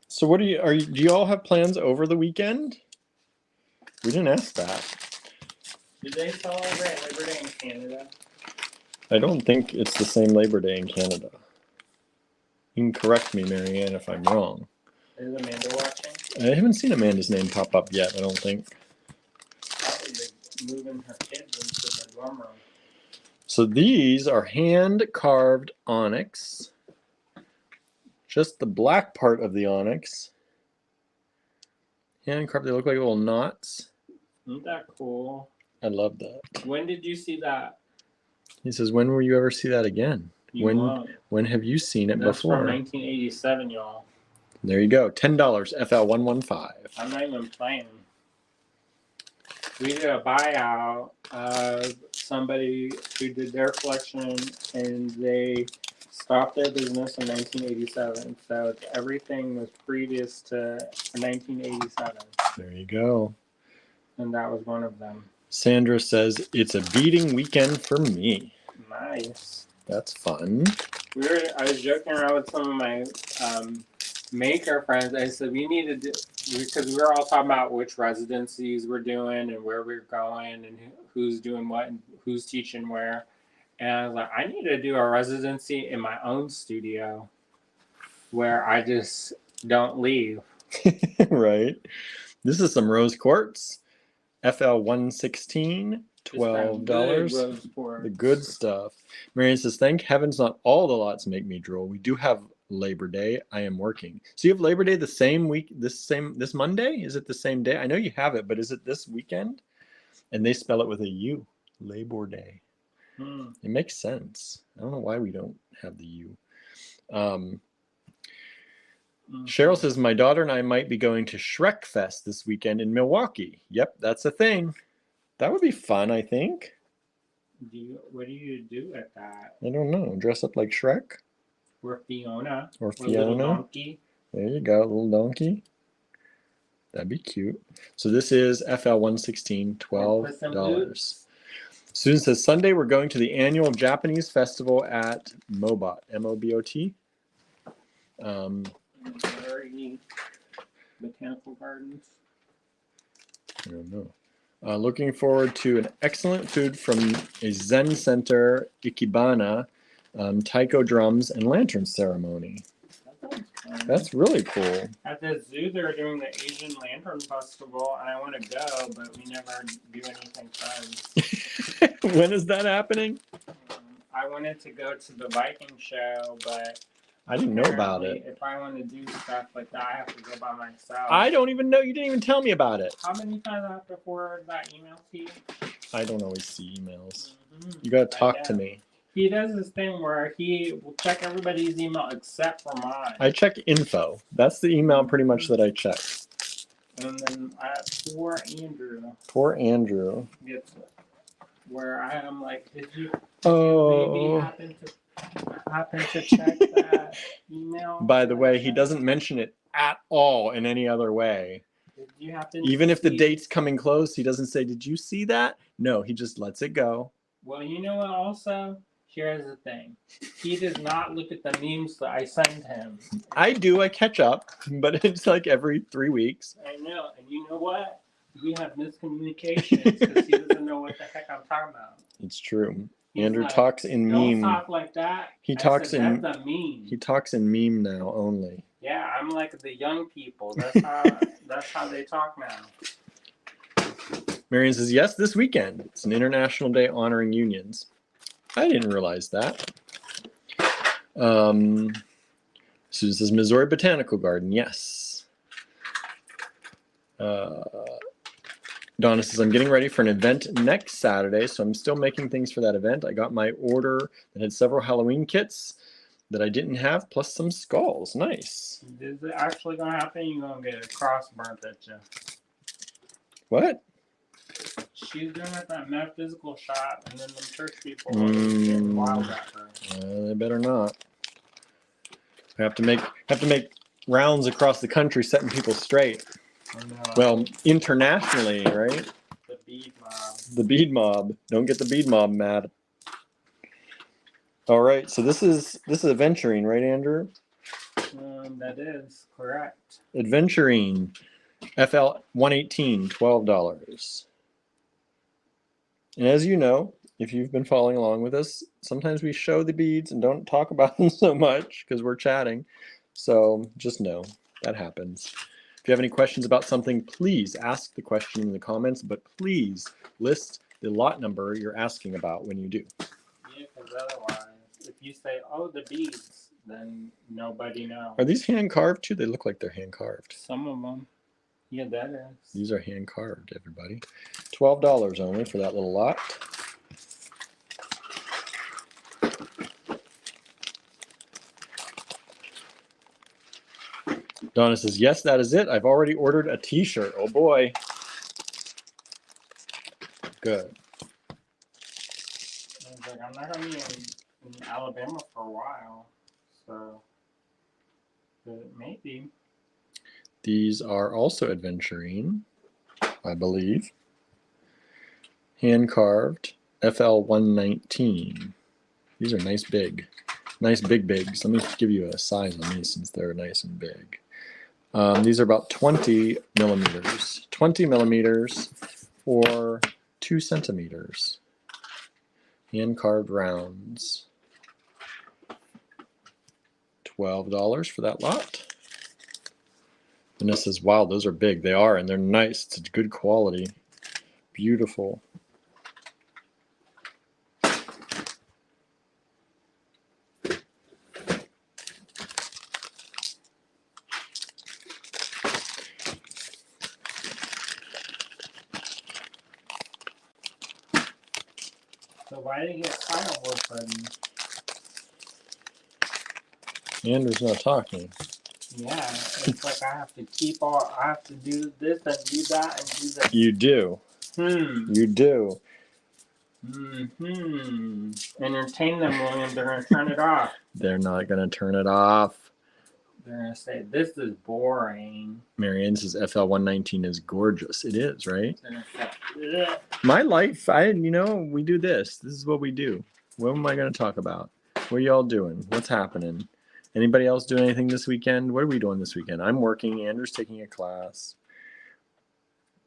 So what do you all have plans over the weekend? We didn't ask that. Did they celebrate Labor Day in Canada? I don't think it's the same Labor Day in Canada. You can correct me, Marianne, if I'm wrong. Is Amanda watching? I haven't seen Amanda's name pop up yet, I don't think. Probably moving her kids into the dorm room. So these are hand-carved onyx. Just the black part of the onyx. Hand-carved, they look like little knots. Isn't that cool? I love that. When did you see that? He says, when will you ever see that again? When have you seen it That's before? from 1987, y'all. There you go. $10, FL115. I'm not even playing. We did a buyout of somebody who did their collection, and they stopped their business in 1987. So everything was previous to 1987. There you go. And that was one of them. Sandra says, it's a beading weekend for me. Nice. That's fun. I was joking around with some of my maker friends. I said we need to do, because we were all talking about which residencies we're doing and where we're going and who's doing what and who's teaching where. And I was like, I need to do a residency in my own studio where I just don't leave. Right. This is some rose quartz. FL116, $12. The good stuff. Marianne says, thank heavens not all the lots make me drool. We do have Labor Day. I am working. So you have Labor Day the same week, this Monday? Is it the same day? I know you have it, but is it this weekend? And they spell it with a U. Labor Day. It makes sense. I don't know why we don't have the U. Cheryl says, my daughter and I might be going to Shrek Fest this weekend in Milwaukee. Yep, that's a thing. That would be fun, I think. What do you do at that? I don't know. Dress up like Shrek? Or Fiona. Or Fiona. Little donkey. There you go, a little donkey. That'd be cute. So this is FL116, $12. Susan says, Sunday we're going to the annual Japanese festival at Mobot, M-O-B-O-T. Very neat. Botanical gardens. I don't know. Looking forward to an excellent food from a Zen Center Ikebana, taiko drums, and lantern ceremony. That's really cool. At the zoo, they're doing the Asian Lantern Festival, and I want to go, but we never do anything fun. When is that happening? I wanted to go to the Viking show, but I didn't know about it. If I want to do stuff like that, I have to go by myself. I don't even know. You didn't even tell me about it. How many times I have to forward that email to you? I don't always see emails. You got to talk to me. He does this thing where he will check everybody's email except for mine. I check info. That's the email pretty much that I check. And then poor Andrew. Poor Andrew. Gets it. Where I am like, did you maybe happen to check that email? By the way, he doesn't mention it at all in any other way. Did you happen Even if the date's coming close, he doesn't say, did you see that? No, he just lets it go. Well, you know what also? Here's the thing. He does not look at the memes that I send him. I do. I catch up, but it's like every 3 weeks. I know. And you know what? We have miscommunications because he doesn't know what the heck I'm talking about. It's true. He's Andrew like, talks in meme. Don't talk like that. He talks in that's a meme. He talks in meme now only. Yeah, I'm like the young people. That's how they talk now. Marion says, yes, this weekend. It's an International Day honoring unions. I didn't realize that. Susan says, Missouri Botanical Garden. Yes. Donna says, I'm getting ready for an event next Saturday, so I'm still making things for that event. I got my order that had several Halloween kits that I didn't have, plus some skulls. Nice. Is it actually going to happen? You're going to get a cross burnt at you. What? She's doing it at that metaphysical shop, and then the church people are getting wild at her. They better not. I have to make rounds across the country setting people straight. Well, internationally, right? The bead mob. The bead mob. Don't get the bead mob mad. All right, so this is Adventuring, right, Andrew? That is correct. Adventuring, FL 118, $12. And as you know, if you've been following along with us, sometimes we show the beads and don't talk about them so much because we're chatting. So just know that happens. If you have any questions about something, please ask the question in the comments, but please list the lot number you're asking about when you do. Yeah, because otherwise, if you say, oh, the beads, then nobody knows. Are these hand carved too? They look like they're hand carved. Some of them. Yeah, that is. These are hand carved, everybody. $12 only for that little lot. Donna says, yes, that is it. I've already ordered a t-shirt. Oh boy. Good. I was like, I'm not going to be in Alabama for a while. So, maybe. These are also Adventuring, I believe. Hand carved, FL 119. These are nice big bigs. Let me give you a size on these since they're nice and big. These are about 20 millimeters. 20 millimeters or 2 centimeters. Hand carved rounds. $12 for that lot. Vanessa says, wow, those are big. They are, and they're nice. It's good quality. Beautiful. So why did it get quiet all of a sudden? Andrew's not talking. Yeah, it's like I have to do this and do that and do that. You do. You do. Entertain them, William. They're going to turn it off. They're not going to turn it off. They're going to say, this is boring. Marianne says FL 119 is gorgeous. It is, right? They're going to say, My life, we do this. This is what we do. What am I going to talk about? What are y'all doing? What's happening? Anybody else doing anything this weekend? What are we doing this weekend? I'm working. Andrew's taking a class.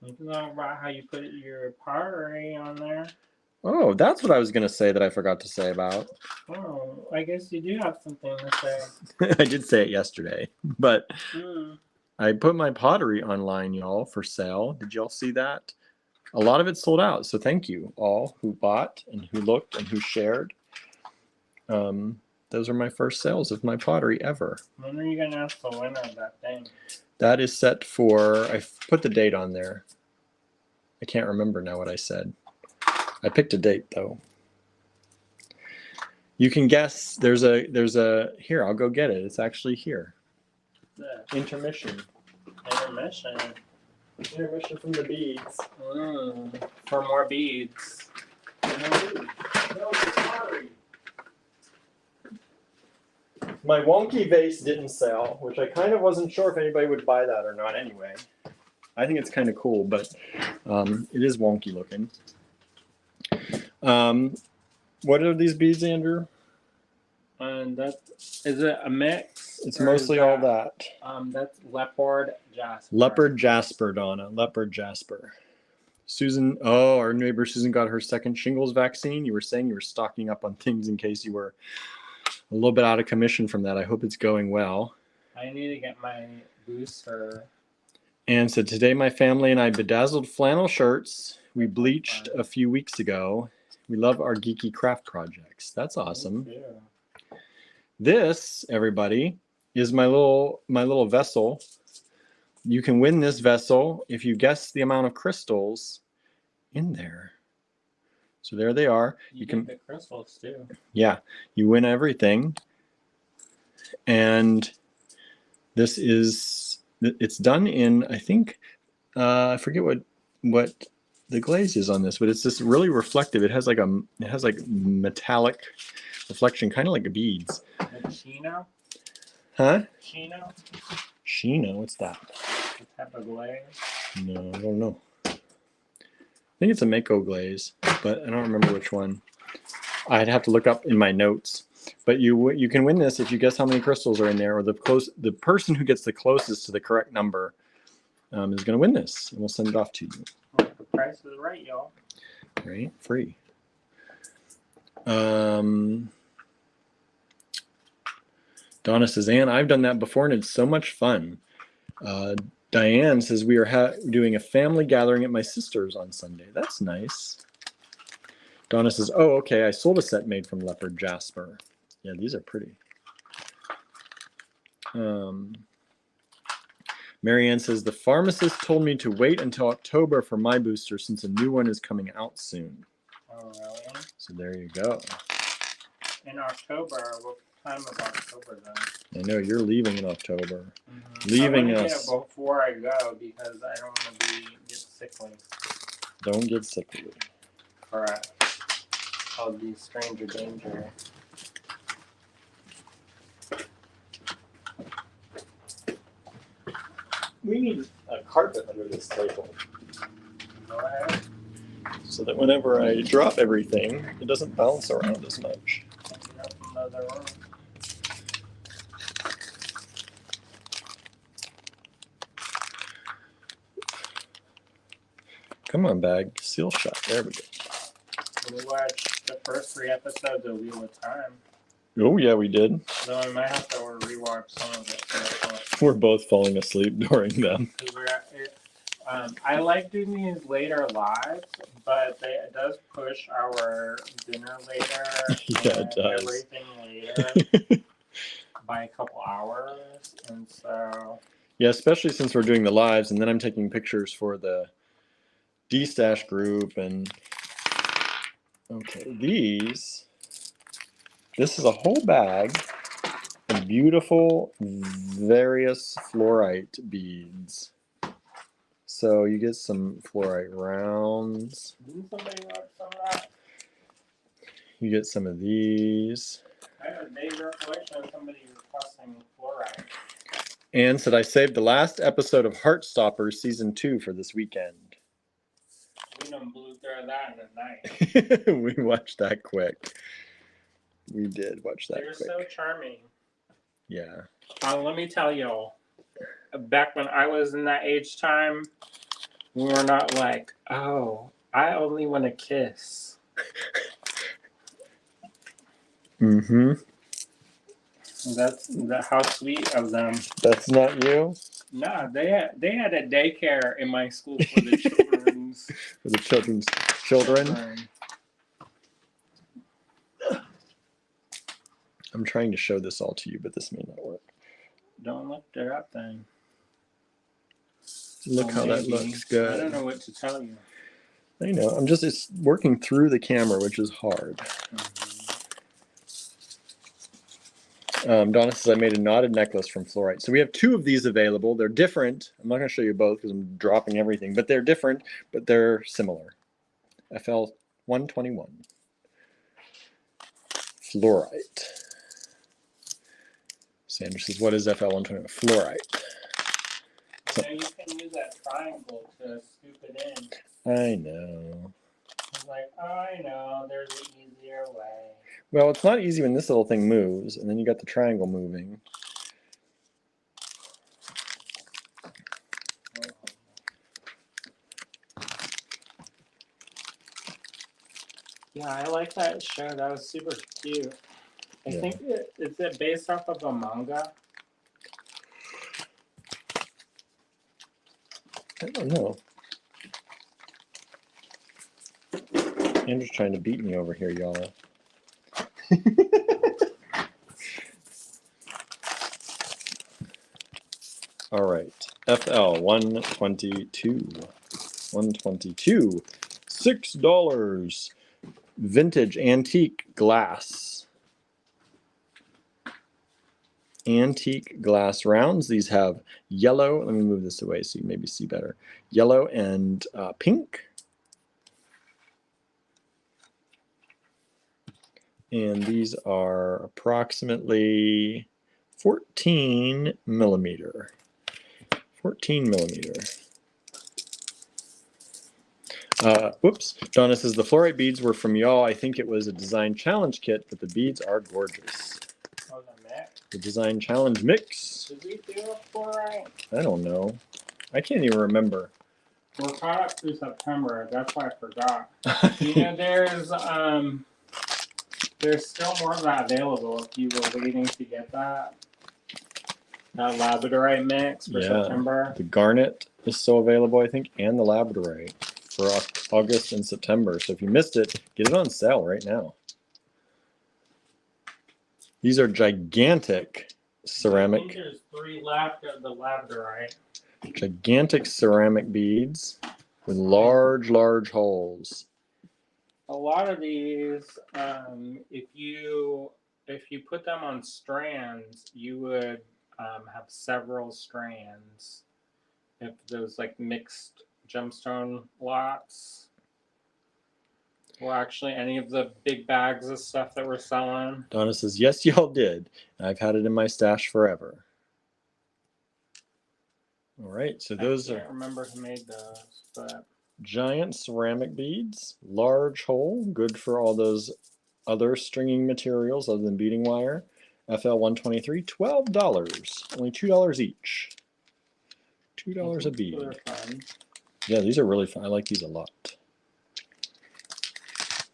You can talk about how you put your pottery on there. Oh, that's what I was going to say that I forgot to say about. Oh, I guess you do have something to say. I did say it yesterday, but I put my pottery online, y'all, for sale. Did y'all see that? A lot of it sold out, so thank you all who bought and who looked and who shared. Those are my first sales of my pottery ever. When are you going to ask the winner of that thing? That is set for, I put the date on there. I can't remember now what I said. I picked a date though. You can guess, there's a, here, I'll go get it. It's actually here. Yeah. Intermission. Intermission. Intermission from the beads. For more beads. No, sorry. My wonky vase didn't sell, which I kind of wasn't sure if anybody would buy that or not anyway. I think it's kind of cool, but it is wonky looking. What are these beads, Andrew? And is it a mix? It's mostly all that. That's leopard jasper. Leopard jasper, Donna. Leopard jasper. Susan, our neighbor Susan got her second shingles vaccine. You were saying you were stocking up on things in case you were a little bit out of commission from that. I hope it's going well. I need to get my booster. And so today my family and I bedazzled flannel shirts we bleached a few weeks ago. We love our geeky craft projects. That's awesome. This, everybody, is my little vessel. You can win this vessel if you guess the amount of crystals in there. So there they are. You can get the crystals too. Yeah, you win everything. And this is, it's done in, I think, I forget what the glaze is on this, but it's just really reflective. It has like metallic reflection, kind of like beads. Like Chino? Huh? Chino? Chino, what's that? The type of glaze? No, I don't know. I think it's a Mako glaze, but I don't remember which one. I'd have to look up in my notes. But you can win this if you guess how many crystals are in there, or the person who gets the closest to the correct number is going to win this, and we'll send it off to you. Well, the price is right, y'all. Right, free. Donna says, Ann, I've done that before and it's so much fun. Diane says, we are doing a family gathering at my sister's on Sunday. That's nice. Donna says, oh, okay, I sold a set made from leopard jasper. Yeah, these are pretty. Marianne says, the pharmacist told me to wait until October for my booster since a new one is coming out soon. Oh, really? So there you go. In October, what time of October then? I know you're leaving in October. Mm-hmm. Leaving I us. Get it before I go because I don't want to get sickly. Don't get sickly. Correct. I'll be stranger danger. We need a carpet under this table. Go ahead. So that whenever I drop everything, it doesn't bounce around as much. Another room. Come on, bag. Seal shut. There we go. We watched the first 3 episodes of Wheel of Time. Oh, yeah, we did. So we might have to rewatch some of it. We're both falling asleep during them. I like doing these later lives, but it does push our dinner later. Yeah, it does. Everything later by a couple hours, and so. Yeah, especially since we're doing the lives, and then I'm taking pictures for the D-Stash group, and okay, this is a whole bag of beautiful various fluorite beads. So you get some fluorite rounds. Didn't somebody want some of that? You get some of these. I have a vague recollection of somebody requesting fluorite. Anne said, I saved the last episode of Heartstoppers Season 2 for this weekend. We done blew through that in a night. We watched that quick. We did watch that They're quick. so charming. Yeah. Let me tell y'all, back when I was in that age time, We're not like, oh, I only want to kiss. Mm-hmm. That's how sweet of them. That's not you? Nah, they had a daycare in my school for the children's For the children's children? I'm trying to show this all to you, but this may not work. Don't look it up then. Look how that looks good. I don't know what to tell you. I know. It's working through the camera, which is hard. Donna says, I made a knotted necklace from fluorite. So we have 2 of these available. They're different. I'm not going to show you both because I'm dropping everything, but they're different, but they're similar. FL 121. Fluorite. Sandra says, what is FL 121? Fluorite. So you can use that triangle to scoop it in. I know. It's like, oh, I know, there's an easier way. Well, it's not easy when this little thing moves, and then you got the triangle moving. Yeah, I like that show. That was super cute. I think is it based off of a manga? I don't know. Andrew's trying to beat me over here, y'all. All right. FL 122. 122. $6. Vintage antique glass. Antique glass rounds. These have yellow. Let me move this away so you maybe see better. Yellow and pink. And these are approximately 14 millimeter. 14 millimeter. Whoops. Donna says the fluorite beads were from y'all. I think it was a design challenge kit, but the beads are gorgeous. Oh, the mix? The design challenge mix. Did we do a fluorite? I don't know. I can't even remember. We're caught up through September. That's why I forgot. You know, there's still more of that available if you were waiting to get that. That labradorite mix for September. The garnet is still available, I think, and the labradorite for August and September. So if you missed it, get it on sale right now. These are gigantic ceramic. I think there's 3 left of the labradorite. Gigantic ceramic beads with large, large holes. A lot of these, if you put them on strands, you would have several strands. If those like mixed gemstone lots. Well, actually, any of the big bags of stuff that we're selling. Donna says, yes, y'all did. I've had it in my stash forever. All right, so those I can't remember who made those, but giant ceramic beads, large hole, good for all those other stringing materials other than beading wire. FL 123, $12, only $2 each. $2 a bead. Fun. Yeah, these are really fun. I like these a lot.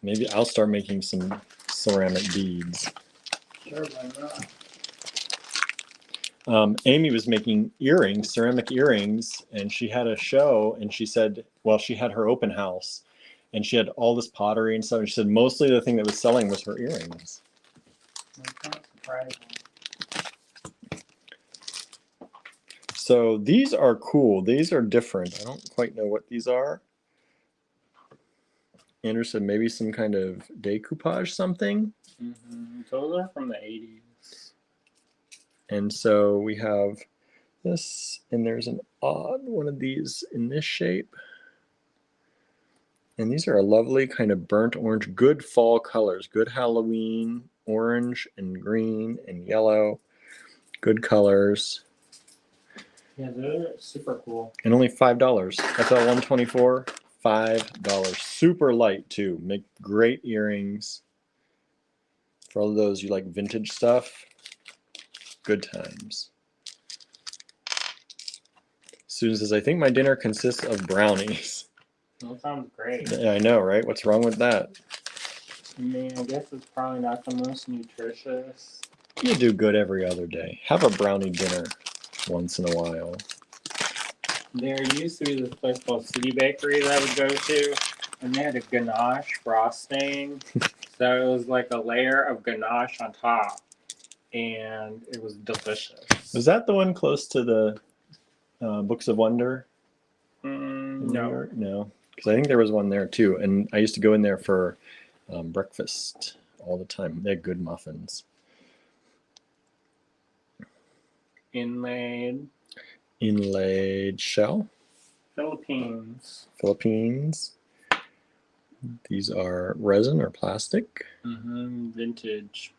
Maybe I'll start making some ceramic beads. Sure, why not? Amy was making earrings, ceramic earrings, and she had a show, and she said, well, she had her open house, and she had all this pottery and stuff, and she said mostly the thing that was selling was her earrings. That's not surprising. So these are cool. These are different. I don't quite know what these are. Andrew said maybe some kind of decoupage something. Mm-hmm. Those are from the 80s. And so we have this, and there's an odd one of these in this shape. And these are a lovely kind of burnt orange, good fall colors, good Halloween, orange and green and yellow, good colors. Yeah, they're super cool. And only $5. FL 124, $5. Super light too. Make great earrings. For all of those you like vintage stuff, good times. Susan says, I think my dinner consists of brownies. That sounds great. Yeah, I know, right? What's wrong with that? I mean, I guess it's probably not the most nutritious. You do good every other day. Have a brownie dinner once in a while. There used to be this place called City Bakery that I would go to, and they had a ganache frosting. So it was like a layer of ganache on top, and it was delicious. Was that the one close to the Books of Wonder? In New No. York? No, because I think there was one there too, and I used to go in there for breakfast all the time. They had good muffins. Inlaid. Shell. Philippines. These are resin or plastic. Vintage.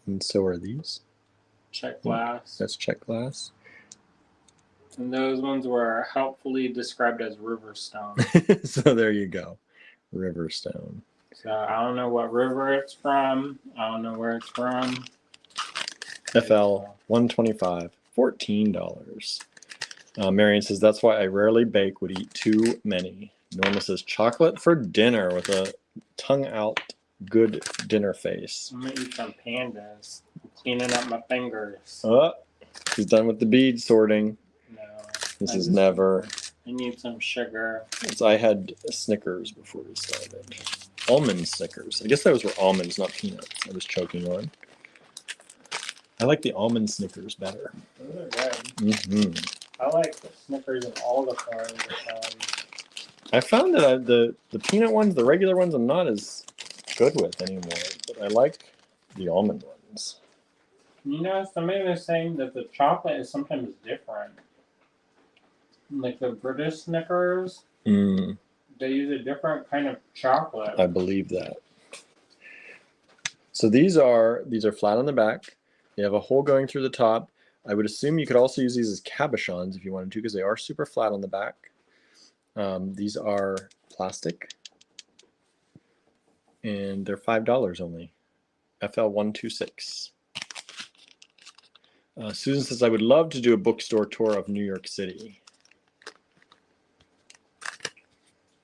And so are these. Check glass. That's check glass. And those ones were helpfully described as Riverstone. So there you go. Riverstone. So I don't know what river it's from. I don't know where it's from. FL 125, $14. Marion says, that's why I rarely bake, would eat too many. Norma says, chocolate for dinner with a tongue out good dinner face. I'm going to eat some pandas. I'm cleaning up my fingers. Oh, she's done with the bead sorting. No. This is never. I need some sugar. So I had Snickers before we started. Almond Snickers. I guess those were almonds, not peanuts. I was choking on. I like the almond Snickers better. Those are good. I like the Snickers in all the forms. I found that the peanut ones, the regular ones, I'm not as good with anymore. But I like the almond ones. You know, somebody was saying that the chocolate is sometimes different. Like the British Snickers, they use a different kind of chocolate. I believe that. So these are flat on the back. They have a hole going through the top. I would assume you could also use these as cabochons if you wanted to, because they are super flat on the back. These are plastic, and they're $5 only. FL 126. Susan says, I would love to do a bookstore tour of New York City.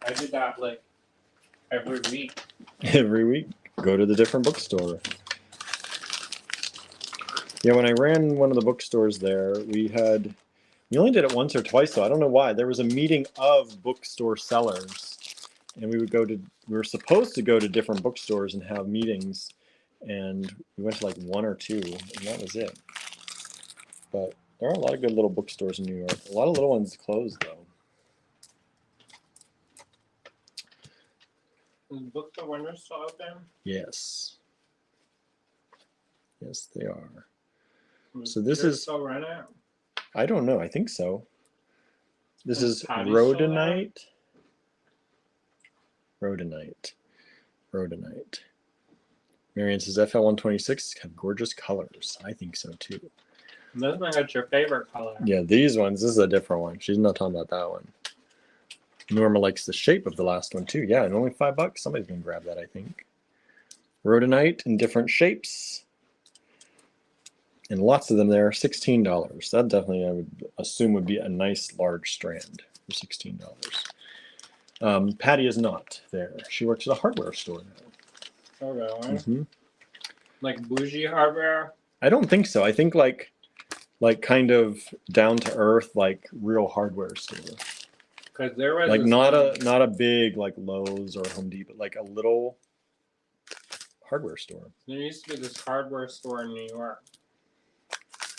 I did that like every week. Every week, go to the different bookstore. Yeah, when I ran one of the bookstores there, we only did it once or twice, though. I don't know why. There was a meeting of bookstore sellers, and we were supposed to go to different bookstores and have meetings, and we went to like one or two, and that was it. But there are a lot of good little bookstores in New York. A lot of little ones closed, though. Is Bookstore Window still open? Yes. Yes, they are. So this is still running. I don't know. I think so. This is Patty rhodonite. Marianne says FL 126 have gorgeous colors. I think so too. This one got your favorite color. Yeah, these ones. This is a different one. She's not talking about that one. Norma likes the shape of the last one too. Yeah, and only $5. Somebody's gonna grab that, I think. Rhodonite in different shapes. And lots of them there, $16. That definitely, I would assume, would be a nice large strand for $16. Patty is not there. She works at a hardware store now. Oh, really? Like bougie hardware? I don't think so. I think like kind of down to earth, like real hardware store. Because there was like not a big like Lowe's or Home Depot, like a little hardware store. There used to be this hardware store in New York.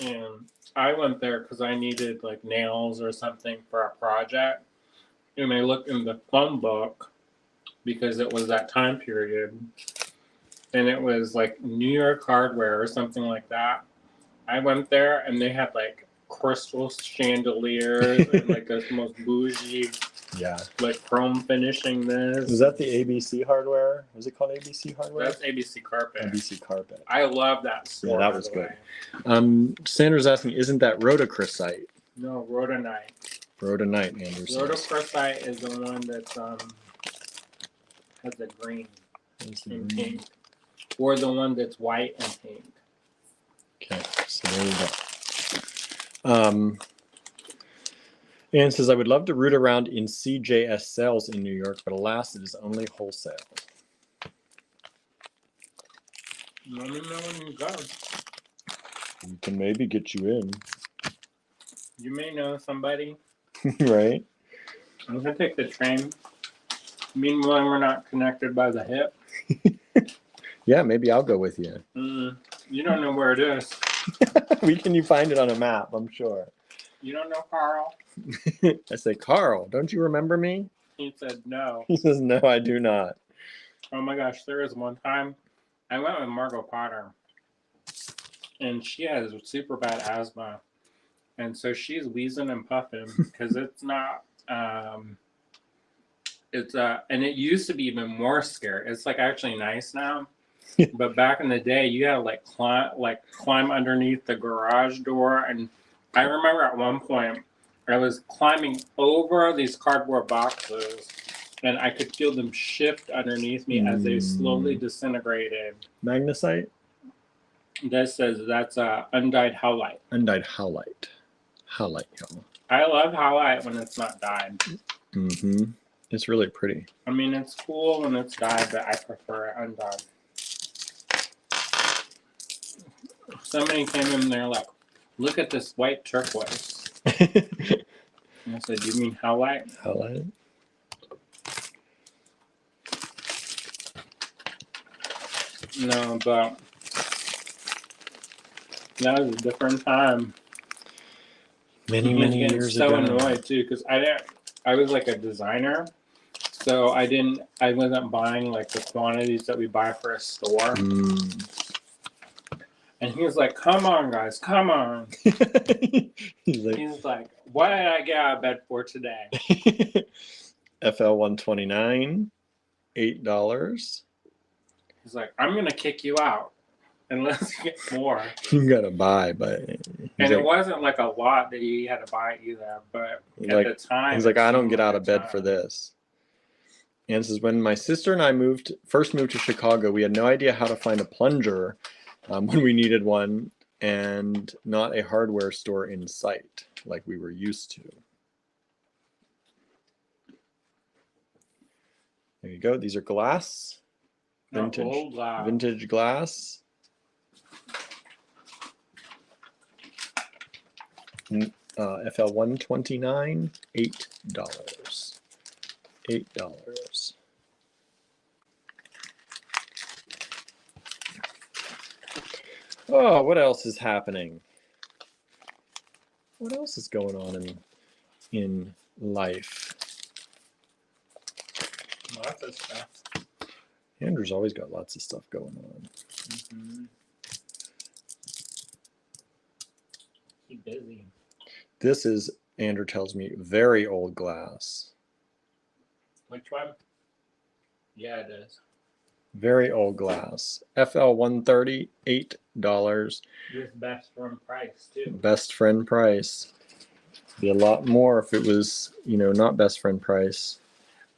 And I went there because I needed like nails or something for a project. And I looked in the phone book because it was that time period. And it was like New York Hardware or something like that. I went there and they had like crystal chandeliers and like this most bougie, like chrome finishing this. Was that the ABC hardware? Was it called ABC hardware? That's ABC Carpet. ABC Carpet. I love that store. Yeah, that was good. Sanders asking, isn't that rhodochrosite? No, rhodonite. Rhodonite, Andrew says. Rhodochrosite is the one that's has the green and pink, or the one that's white and pink. Okay, so there you go. Anne says, I would love to root around in CJS sales in New York, but alas, it is only wholesale. Let me know when you go. We can maybe get you in. You may know somebody. Right? I'm going to take the train. Meanwhile, we're not connected by the hip. Yeah, maybe I'll go with you. You don't know where it is. Can you find it on a map, I'm sure. You don't know Carl? I say, Carl, don't you remember me? He said no. He says, no, I do not. Oh my gosh, there was one time I went with Margot Potter. And she has super bad asthma. And so she's wheezing and puffing because it's not and it used to be even more scary. It's like actually nice now. But back in the day, you had to climb underneath the garage door. And I remember at one point, I was climbing over these cardboard boxes, and I could feel them shift underneath me as they slowly disintegrated. Magnesite? This says that's undyed howlite. Undyed howlite. Howlite, y'all. I love howlite when it's not dyed. Mm-hmm. It's really pretty. I mean, it's cool when it's dyed, but I prefer it undyed. Somebody came in there like, look at this white turquoise. And I said, do you mean howlite? Howlite? No, but that was a different time. Many years ago. I was so annoyed too because I was like a designer, so I wasn't buying like the quantities that we buy for a store. And he was like, come on, guys, come on. He's like, what did I get out of bed for today? FL 129, $8. He's like, I'm going to kick you out unless you get more. You got to buy, but... And it wasn't like a lot that you had to buy either, but at the time... He's like, I don't get out of bed for this. And says, when my sister and I first moved to Chicago, we had no idea how to find a plunger when we needed one, and not a hardware store in sight like we were used to. There you go. These are glass. Vintage glass. Vintage glass. FL 129, $8. $8. Oh, what else is happening? What else is going on in life? Lots of stuff. Andrew's always got lots of stuff going on. Mm-hmm. He's busy. This is, Andrew tells me, very old glass. Which one? Yeah, it is. Very old glass. FL 130, $8. With best friend price, too. Best friend price. Be a lot more if it was, not best friend price.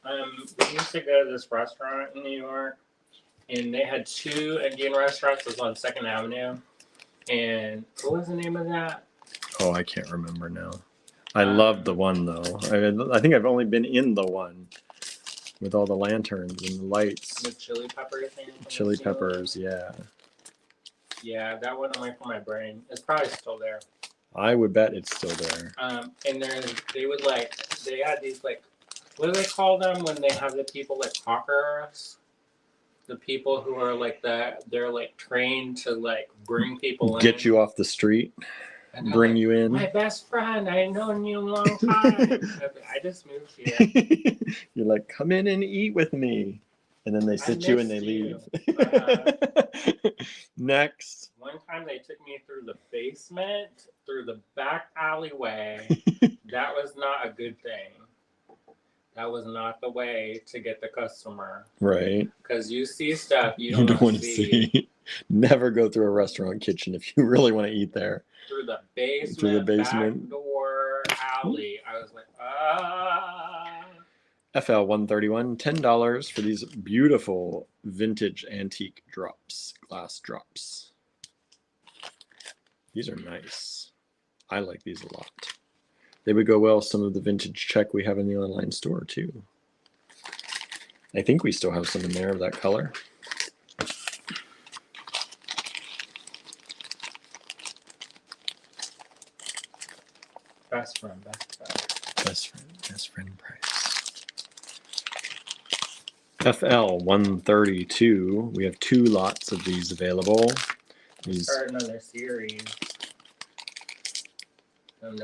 We used to go to this restaurant in New York, and they had 2 Indian restaurants. It was on 2nd Avenue. And what was the name of that? Oh, I can't remember now. I loved the one, though. I think I've only been in the one with all the lanterns and the lights. With chili peppers. Chili peppers, yeah. Yeah, that went away from my brain. It's probably still there. I would bet it's still there. And then they had these what do they call them when they have the people like hawkers? The people who are they're trained to bring people in. Get you off the street. Bring you in. My best friend, I've known you a long time. I just moved here. You're like, come in and eat with me. And then they sit you and they leave. Next. One time they took me through the basement, through the back alleyway. That was not a good thing. That was not the way to get the customer. Right. Because you see stuff you don't want to see. Never go through a restaurant kitchen if you really want to eat there. Through the basement, back door, alley. I was like, FL 131, $10 for these beautiful vintage antique drops, glass drops. These are nice. I like these a lot. They would go well with some of the vintage Czech we have in the online store too. I think we still have some in there of that color. Best friend price. FL 132. We have 2 lots of these available. These start another series.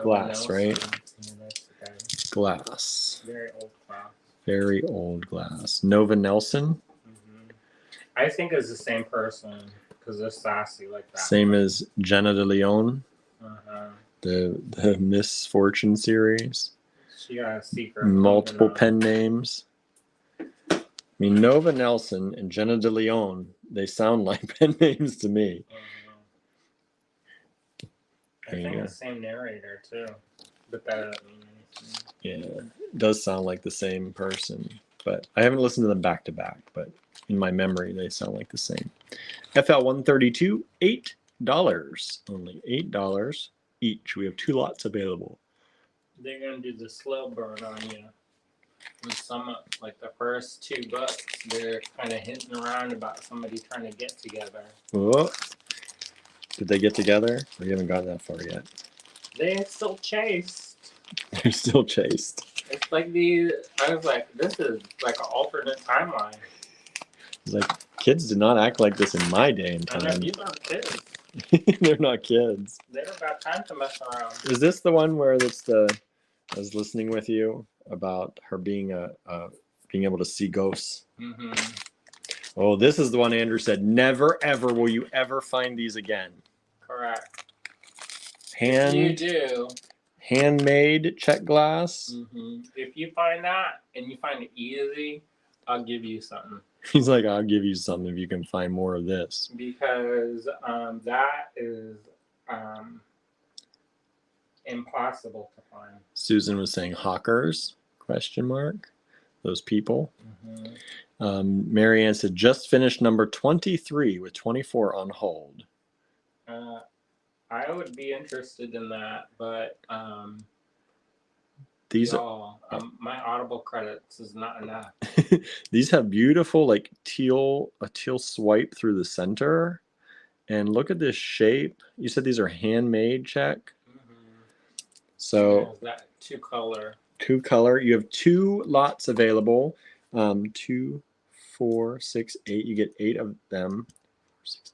glass, right? Yeah, Glass. very old glass. Very old glass. Nova Nelson. I think it's the same person because they're sassy like that. Same as Jenna de Leon. The Misfortune series. She got a secret. Multiple pen names. I mean, Nova Nelson and Jenna de Leon, they sound like pen names to me. I think the same narrator too. But that doesn't mean anything. Yeah, it does sound like the same person. But I haven't listened to them back to back, but in my memory, they sound like the same. FL 132, $8. Only $8 each. We have 2 lots available. They're going to do the slow burn on you. With some, like the first 2 books, they're kind of hinting around about somebody trying to get together. Oh, did they get together? We haven't gotten that far yet. They're still chased. They're still chased. It's like I was like, this is like an alternate timeline. It's like, kids did not act like this in my day and time. I know, these aren't kids. They're not kids. They don't got time to mess around. Is this the one where I was listening with you about her being being able to see ghosts? Oh, this is the one Andrew said, never ever will you ever find these again. Correct. You do. Handmade Czech glass. If you find that and you find it easy, I'll give you something. He's like, I'll give you something if you can find more of this. Because that is impossible to find. Susan was saying hawkers, ? Those people. Marianne said, just finished number 23 with 24 on hold. I would be interested in that, but these my Audible credits is not enough. These have beautiful like teal swipe through the center, and look at this shape. You said these are handmade Czech. So that 2-color. 2-color. You have 2 lots available. 2, 4, 6, 8. You get 8 of them.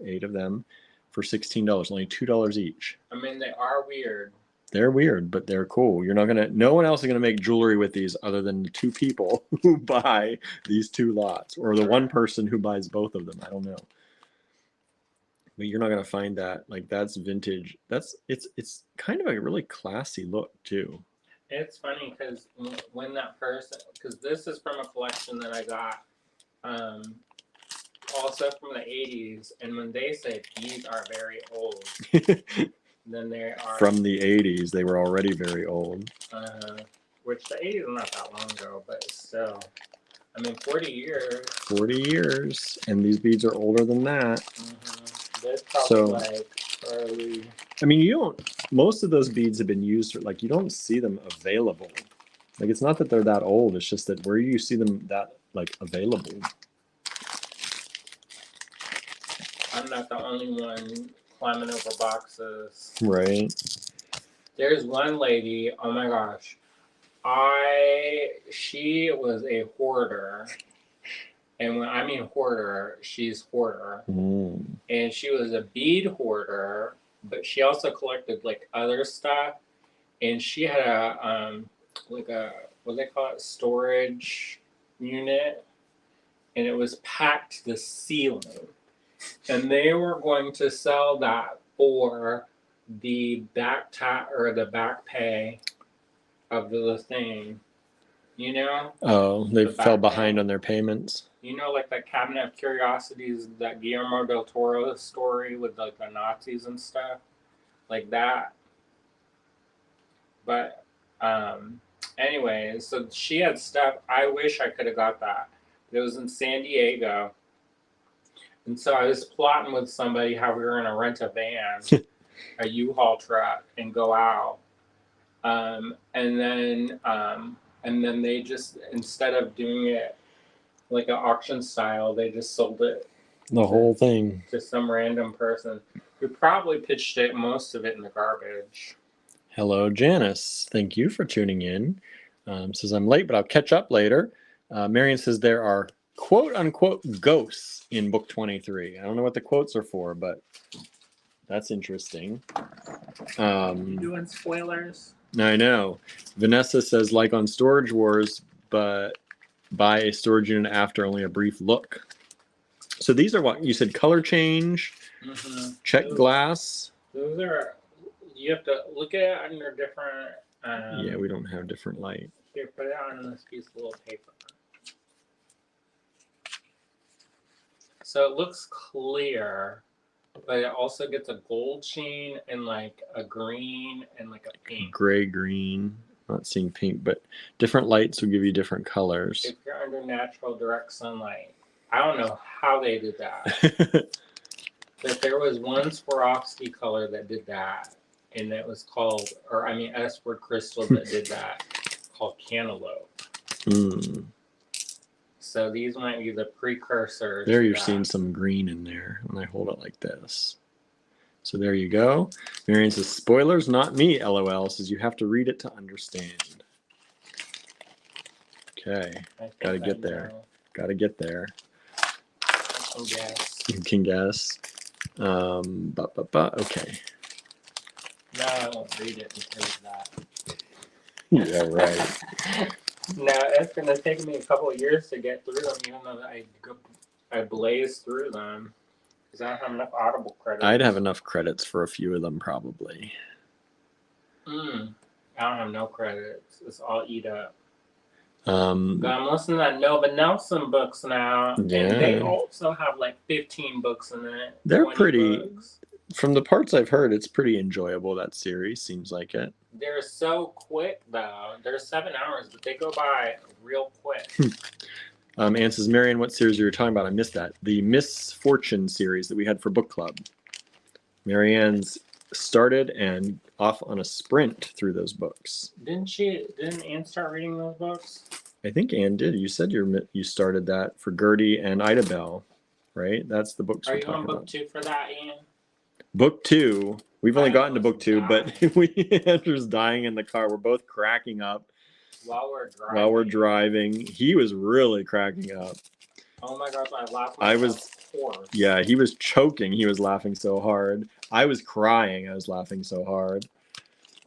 8 of them for $16. Only $2 each. I mean, they are weird. They're weird, but they're cool. No one else is gonna make jewelry with these other than the 2 people who buy these 2 lots, or the 1 person who buys both of them. I don't know. But you're not gonna find that. Like, that's vintage. It's kind of a really classy look too. It's funny because when that person, because this is from a collection that I got, also from the 80s, and when they say these are very old, then they are from the 80s. They were already very old. Which the 80s is not that long ago, but still, I mean, 40 years. 40 years, and these beads are older than that. They're probably like early. I mean, most of those beads have been used for, like, you don't see them available. Like, it's not that they're that old, it's just that where you see them that, like, available. I'm not the only one climbing over boxes. Right. There's one lady, oh my gosh. She was a hoarder. And when I mean hoarder, she's hoarder. And she was a bead hoarder, but she also collected like other stuff. And she had a what do they call it, storage unit, and it was packed to the ceiling. And they were going to sell that for the back or the back pay of the thing. You know? Oh, they fell behind on their payments. You know, like that Cabinet of Curiosities, that Guillermo del Toro story with like the Nazis and stuff, like that. But anyway, so she had stuff. I wish I could have got that. It was in San Diego, and so I was plotting with somebody how we were gonna rent a van, a U-Haul truck, and go out. And then they just, instead of doing it like an auction style, they just sold it The whole thing to some random person who probably pitched it, most of it, in the garbage. Hello, Janice. Thank you for tuning in. Says I'm late, but I'll catch up later. Marion says there are quote unquote ghosts in book 23. I don't know what the quotes are for, but that's interesting. You doing spoilers? I know. Vanessa says, like on Storage Wars, but buy a storage unit after only a brief look. So these are what you said: color change, check glass. Those are, you have to look at it under different. Yeah, we don't have different light. Here, put it on this piece of little paper. So it looks clear, but it also gets a gold sheen and like a green and like a pink. Gray, green. Not seeing pink, but different lights will give you different colors. If you're under natural direct sunlight, I don't know how they did that. But there was one Swarovski color that did that, and it was called, S-word crystal that did that, called cantaloupe. Mm. So these might be the precursors. There you're seeing some green in there when I hold it like this. So there you go. Marion says, spoilers, not me, LOL. Says you have to read it to understand. Okay. Gotta get there. Gotta get there. I can guess. You can guess. Okay. No, I won't read it because of that. Yeah, right. No, it's gonna take me a couple of years to get through them, even though I blaze through them because I don't have enough Audible credits. I'd have enough credits for a few of them, probably. I don't have no credits. It's all eat up. I'm listening to Nova Nelson books now, Yeah. and they also have like 15 books in it. They're pretty. Books. From the parts I've heard, it's pretty enjoyable. That series seems like it. They're so quick though. They're 7 hours, but they go by real quick. Anne says, Marion, what series you were talking about? I missed that. The Misfortune series that we had for book club. Marianne's started and off on a sprint through those books. Didn't Anne start reading those books? I think Anne did. You said you started that for Gertie and Ida Bell, right? That's the books we're talking about. Are you on book 2 for that, Anne? Book 2. We've only gotten to book 2, but Andrew's dying in the car. We're both cracking up while we're driving. He was really cracking up. Oh my gosh, I laughed. Yeah, he was choking. He was laughing so hard. I was crying. I was laughing so hard.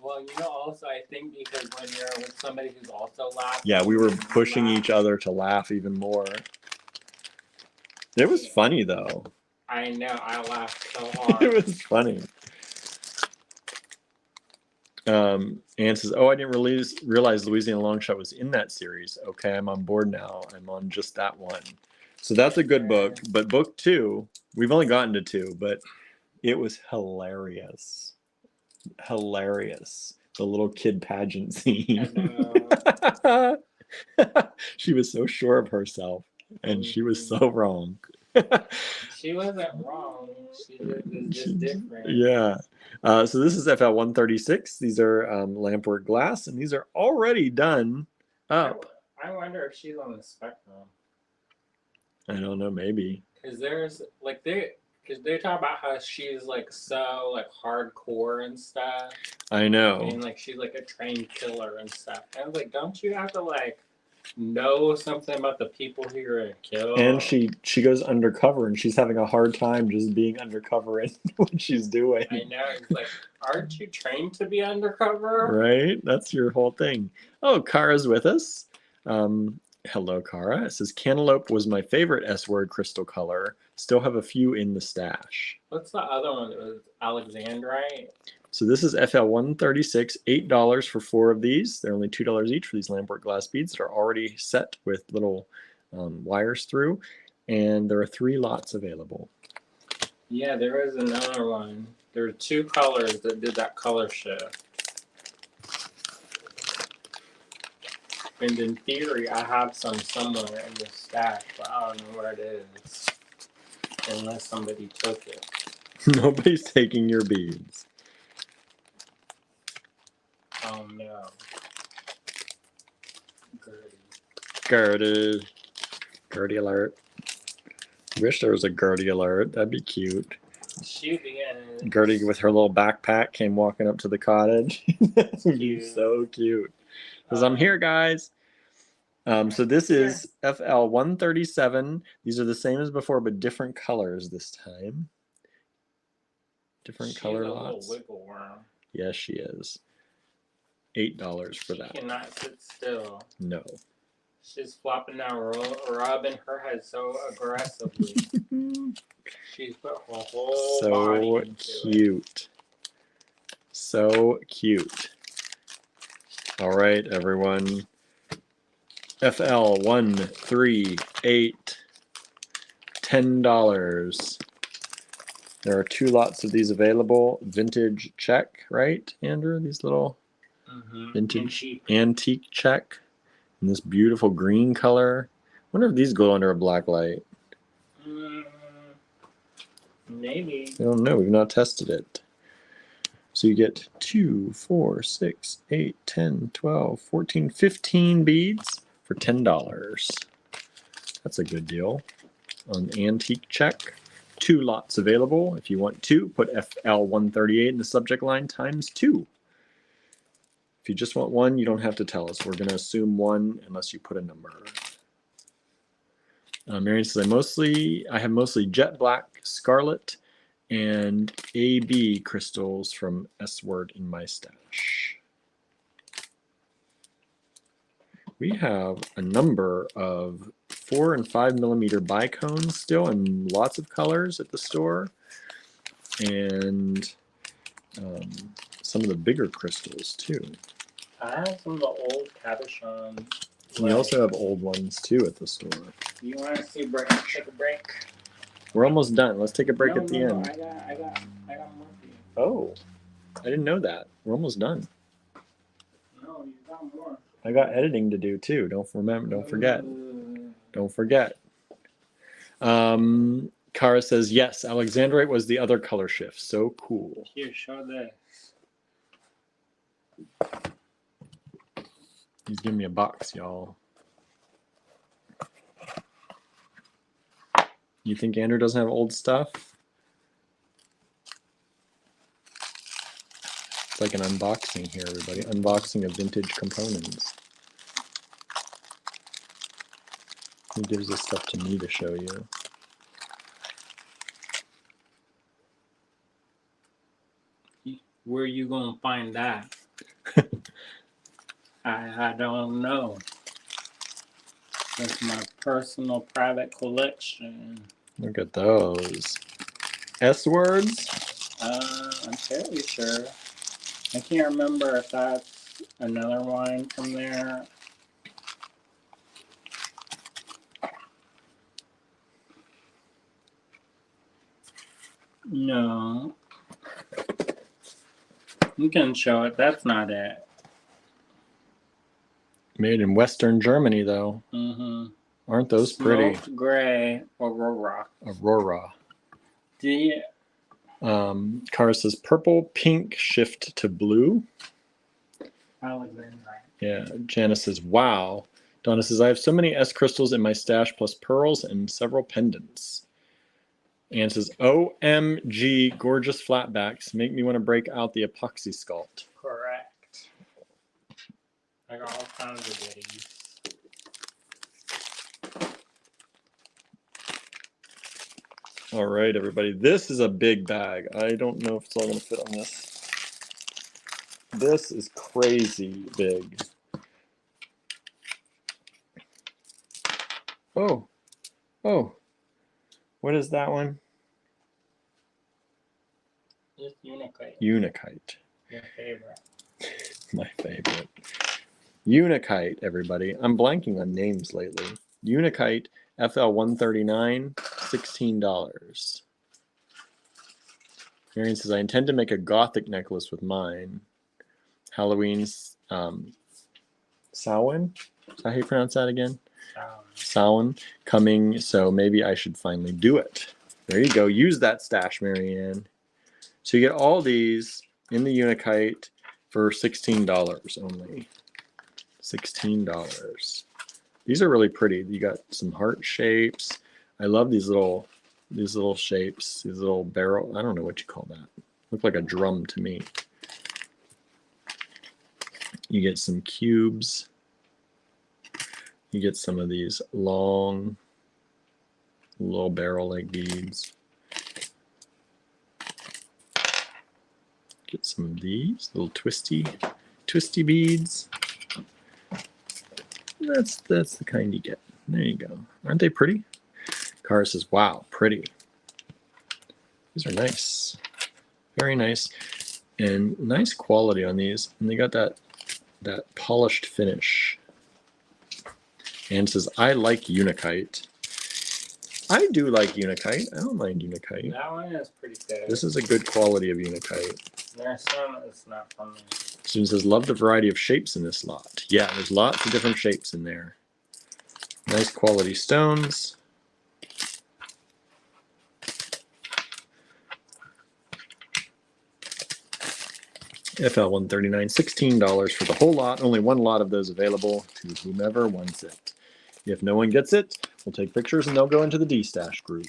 Well, also I think because when you're with somebody who's also laughing. Yeah, we were pushing each other to laugh even more. It was funny though. I know, I laughed so hard. It was funny. Anne says, oh, I didn't realize Louisiana Longshot was in that series. Okay, I'm on board now. I'm on just that one. So that's a good book. But book 2, we've only gotten to 2, but it was hilarious. Hilarious. The little kid pageant scene. She was so sure of herself, and she was so wrong. She wasn't wrong. She was just different. Yeah. So this is FL 136. These are lampwork glass, and these are already done up. I wonder if she's on the spectrum. I don't know. Maybe. Because they talk about how she's like so like hardcore and stuff. I know. And like she's like a trained killer and stuff. And I was like, don't you have to like know something about the people who you're gonna kill? And she goes undercover, and she's having a hard time just being undercover in what she's doing. I know. It's like, aren't you trained to be undercover? Right? That's your whole thing. Oh, Kara's with us. Hello, Kara. It says, cantaloupe was my favorite S-word crystal color. Still have a few in the stash. What's the other one? It was Alexandrite. So this is FL 136, $8 for 4 of these. They're only $2 each for these lampwork glass beads that are already set with little wires through. And there are 3 lots available. Yeah, there is another one. There are 2 colors that did that color shift. And in theory, I have some somewhere in the stash, but I don't know where it is. Unless somebody took it. Nobody's taking your beads. Oh no. Gertie. Gertie alert. Wish there was a Gertie alert. That'd be cute. She began. Gertie with her little backpack came walking up to the cottage. That would be Cute. so cute. Because I'm here, guys. So this is FL 137. These are the same as before, but different colors this time. Different color lots. Wiggle worm. Yes, she is. $8 for that. She cannot sit still. No. She's flopping down, rubbing her head so aggressively. She's put her whole body into cute. So cute. All right, everyone. FL 138. $10. There are 2 lots of these available. Vintage check, right, Andrew? These little vintage antique check. In this beautiful green color. I wonder if these go under a black light. Maybe. I don't know. We've not tested it. So you get 2, 4, 6, 8, 10, 12, 14, 15 beads for $10. That's a good deal on antique check. 2 lots available. If you want 2, put FL 138 in the subject line times 2. If you just want 1, you don't have to tell us. We're going to assume 1 unless you put a number. Marion says, I have mostly jet black, scarlet, and AB crystals from S-Word in my stash. We have a number of 4 and 5 millimeter bicones still in lots of colors at the store. And some of the bigger crystals too. I have some of the old cabochons. We also have old ones too at the store. You want to see break? Take a break. We're almost done. Let's take a break at the end. I got more for you. Oh, I didn't know that. We're almost done. No, you got more. I got editing to do too. Don't forget. Don't forget. Kara says yes. Alexandrite was the other color shift. So cool. Here, show this. He's giving me a box, y'all. You think Andrew doesn't have old stuff? It's like an unboxing here, everybody. Unboxing of vintage components. He gives this stuff to me to show you. Where are you gonna find that? I don't know. That's my personal private collection. Look at those. S-Words? I'm fairly sure. I can't remember if that's another line from there. No. You can show it. That's not it. Made in Western Germany, though. Mm-hmm. Aren't those pretty? Smoked gray Aurora. Aurora. Kara says purple, pink, shift to blue. Alexandrite. Yeah. Janice says, wow. Donna says, I have so many S crystals in my stash, plus pearls and several pendants. Anne says, OMG, gorgeous flatbacks. Make me want to break out the epoxy sculpt. Correct. I got all kinds of goodies. All right, everybody. This is a big bag. I don't know if it's all going to fit on this. This is crazy big. Oh. Oh. What is that one? It's Unikite. Unikite. Your favorite. My favorite. Unikite, everybody. I'm blanking on names lately. Unikite FL 139, $16. Marion says, I intend to make a gothic necklace with mine. Halloween's Samhain? Is that how you pronounce that again? Samhain coming, so maybe I should finally do it. There you go. Use that stash, Marianne. So you get all these in the Unikite. for $16 only. $16. These are really pretty. You got some heart shapes. I love these little shapes, these little barrel. I don't know what you call that. Look like a drum to me. You get some cubes. You get some of these long little barrel-like beads. Get some of these little twisty beads. That's the kind you get. There you go. Aren't they pretty? Cara says, wow, pretty. These are nice. Very nice. And nice quality on these. And they got that polished finish. And says, I like Unikite. I do like Unikite. I don't mind Unikite. That one is pretty good. This is a good quality of Unikite. There's some that's not from me. Student says, love the variety of shapes in this lot. Yeah, there's lots of different shapes in there. Nice quality stones. FL 139, $16 for the whole lot. Only one lot of those available to whomever wants it. If no one gets it, we'll take pictures and they'll go into the D-Stash group.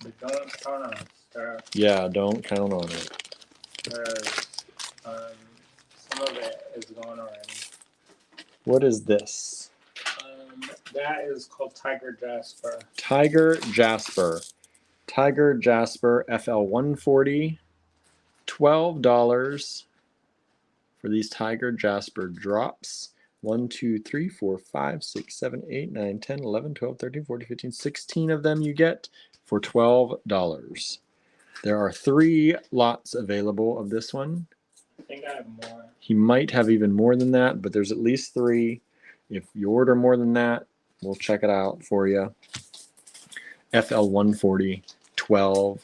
But don't count on stuff. Yeah, don't count on it. Because some of it is gone already. What is this? That is called Tiger Jasper. Tiger Jasper. Tiger Jasper FL 140. $12 for these Tiger Jasper drops. 1, 2, 3, 4, 5, 6, 7, 8, 9, 10, 11, 12, 13, 14, 15, 16 of them you get for $12. There are 3 lots available of this one. I think I have more. He might have even more than that, but there's at least 3. If you order more than that, we'll check it out for you. FL 140, $12.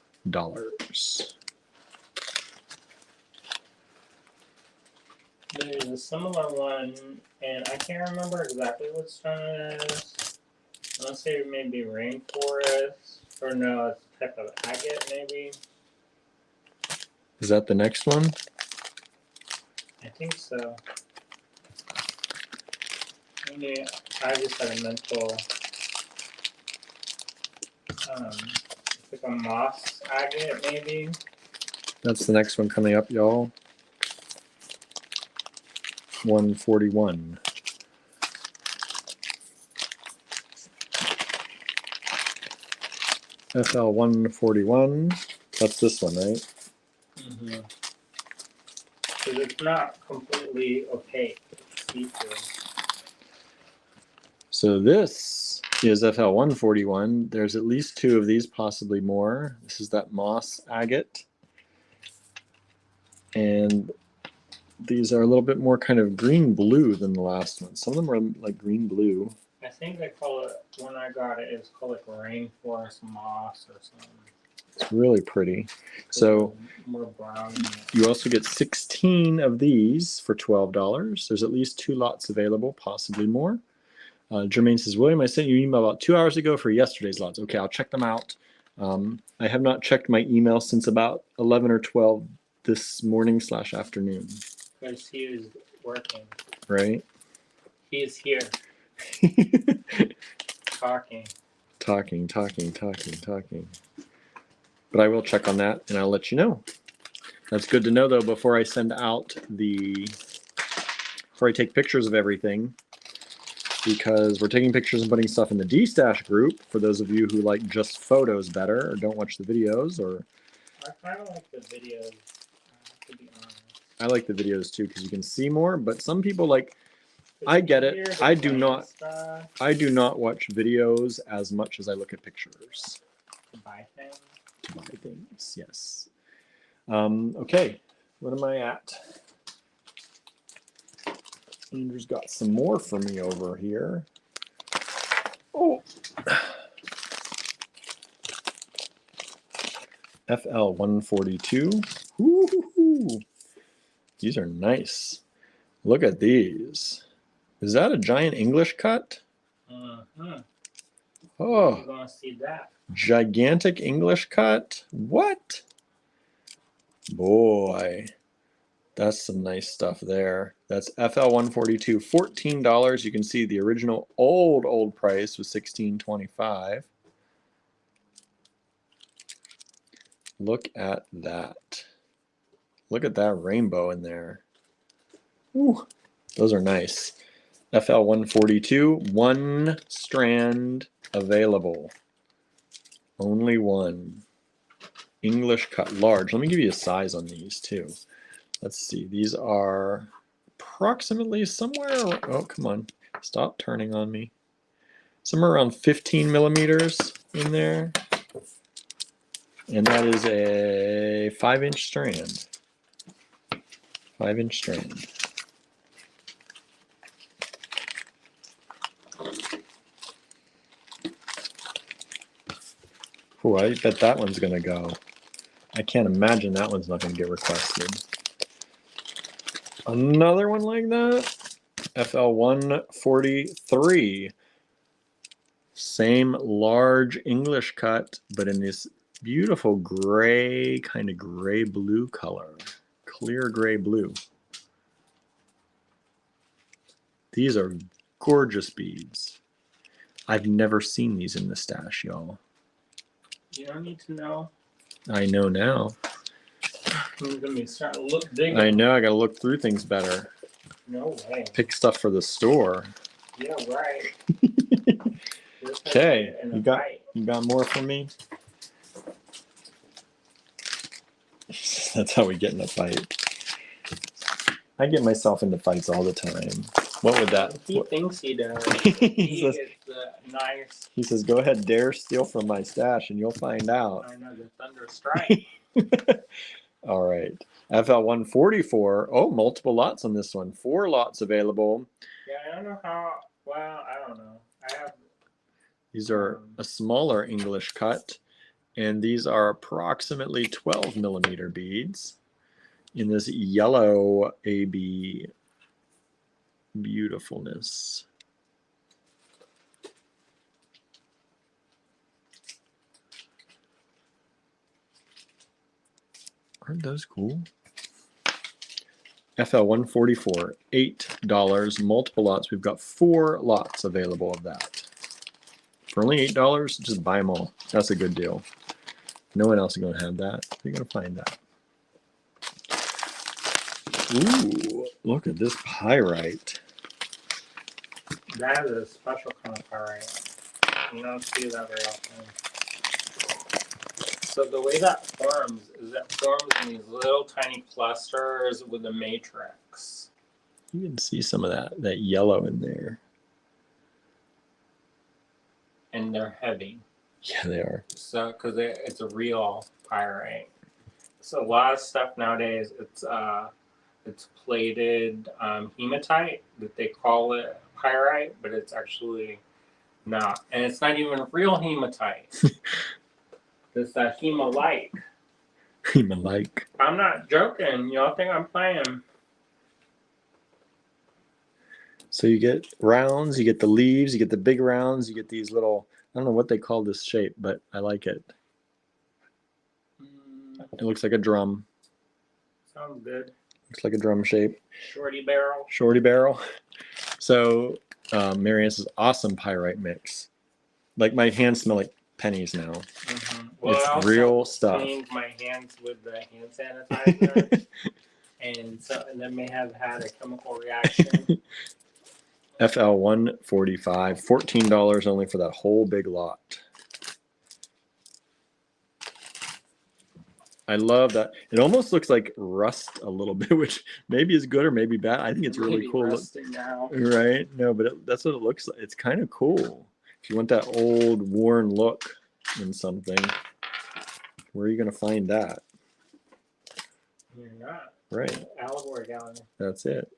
There's a similar one, and I can't remember exactly what stone it is. I want to say maybe rainforest, or no, it's a type of agate maybe. Is that the next one? I think so. Maybe I just had a mental. It's like a moss agate maybe. That's the next one coming up, y'all. 141. FL 141. That's this one, right? Mm-hmm. Because it's not completely opaque. It's see-through. So this is FL 141. There's at least 2 of these, possibly more. This is that moss agate. And these are a little bit more kind of green blue than the last one. Some of them are like green blue. I think they call it, when I got it, it's called like rainforest moss or something. It's really pretty. So more brown. you also get 16 of these for $12. There's at least 2 lots available, possibly more. Jermaine says, William, I sent you an email about 2 hours ago for yesterday's lots. Okay, I'll check them out. I have not checked my email since about 11 or 12 this morning/afternoon. Because he is working. Right? He is here. Talking. Talking. But I will check on that and I'll let you know. That's good to know though before I send out before I take pictures of everything, because we're taking pictures and putting stuff in the D-Stash group for those of you who like just photos better or don't watch the videos. Or I kind of like the videos, to be honest. I like the videos too because you can see more, but some people like, I get it. I do not watch videos as much as I look at pictures. To buy things? To buy things, yes. Okay, what am I at? Andrew's got some more for me over here. Oh. FL 142. Woo-hoo-hoo. These are nice. Look at these. Is that a giant English cut? Mm-hmm. Oh. You're going to see that. Gigantic English cut? What? Boy, that's some nice stuff there. That's FL142, $14. You can see the original old price was $16.25. Look at that. Look at that rainbow in there. Ooh, those are nice. FL142, 1 strand available. Only 1. English cut large. Let me give you a size on these too. Let's see. These are approximately somewhere. Oh, come on. Stop turning on me. Somewhere around 15 millimeters in there. And that is a 5-inch strand. 5-inch strand. Oh, I bet that one's going to go. I can't imagine that one's not going to get requested. Another one like that. FL143. Same large English cut, but in this beautiful gray, kind of gray blue color. Clear gray blue. These are gorgeous beads. I've never seen these in the stash, y'all. You don't need to know. I know now. Let me start digging. I know, I gotta look through things better. No way. Pick stuff for the store. Yeah, right. Okay, you got more for me? That's how we get in a fight. I get myself into fights all the time. What would that? He thinks he does. He says, nice. He says, "Go ahead, dare steal from my stash, and you'll find out." I know the thunder strike. All right, FL144. Oh, multiple lots on this one. 4 lots available. Yeah, I don't know how. Well, I don't know. I have. These are a smaller English cut, and these are approximately 12 millimeter beads in this yellow AB beautifulness. Aren't those cool? FL144, $8, multiple lots. We've got 4 lots available of that. For only $8, just buy them all. That's a good deal. No one else is going to have that. You're going to find that. Ooh, look at this pyrite. That is a special kind of pyrite. You don't see that very often. So the way that forms is it forms in these little tiny clusters with a matrix. You can see some of that yellow in there. And they're heavy. Yeah, they are. So, because it's a real pyrite. So a lot of stuff nowadays, it's plated hematite that they call it pyrite, but it's actually not, and it's not even real hematite. It's that hemalike. Hemalike. I'm not joking. Y'all think I'm playing? So you get rounds, you get the leaves, you get the big rounds, you get these little, I don't know what they call this shape, but I like it. It looks like a drum. Sounds good. Looks like a drum shape. Shorty barrel. Shorty barrel. So Marianne says, awesome pyrite mix. Like my hands smell like pennies now. Mm-hmm. Well, It's I also real stuff. cleaned my hands with the hand sanitizer, and that may have had a chemical reaction. FL145, $14 only for that whole big lot. I love that. It almost looks like rust a little bit, which maybe is good or maybe bad. I think it's really cool. Now. Right? No, but that's what it looks like. It's kind of cool. If you want that old worn look in something, where are you going to find that? You're not. Right. Allegory gallery. That's it.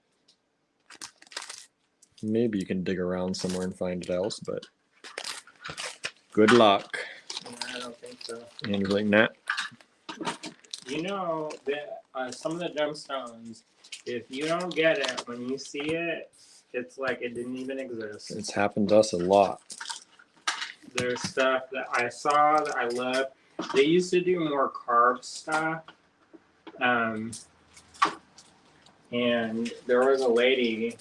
Maybe you can dig around somewhere and find it else, but good luck. No, I don't think so. And you're like, nah. You know that some of the gemstones, if you don't get it when you see it, it's like it didn't even exist. It's happened to us a lot. There's stuff that I saw that I love. They used to do more carved stuff, And there was a lady,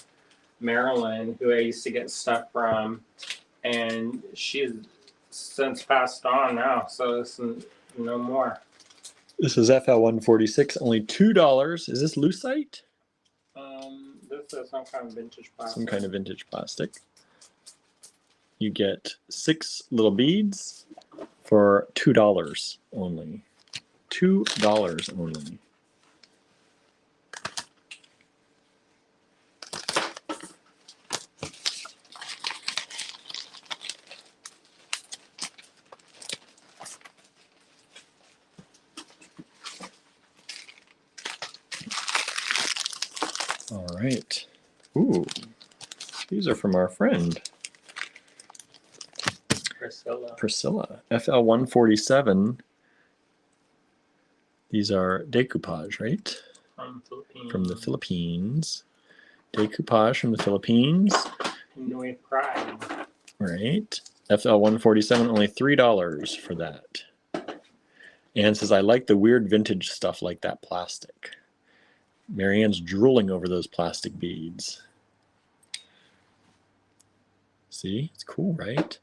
Marilyn, who I used to get stuff from, and she's since passed on now, so it's no more. This is FL146, only $2. Is this lucite? This is some kind of vintage plastic. Some kind of vintage plastic. You get 6 little beads for $2 only. $2 only. All right. Ooh, these are from our friend Priscilla. FL147. These are decoupage, right? From the Philippines. Decoupage from the Philippines. Pinoy pride. Right. FL147, only $3 for that. Anne says, I like the weird vintage stuff like that plastic. Marianne's drooling over those plastic beads. See, it's cool, right?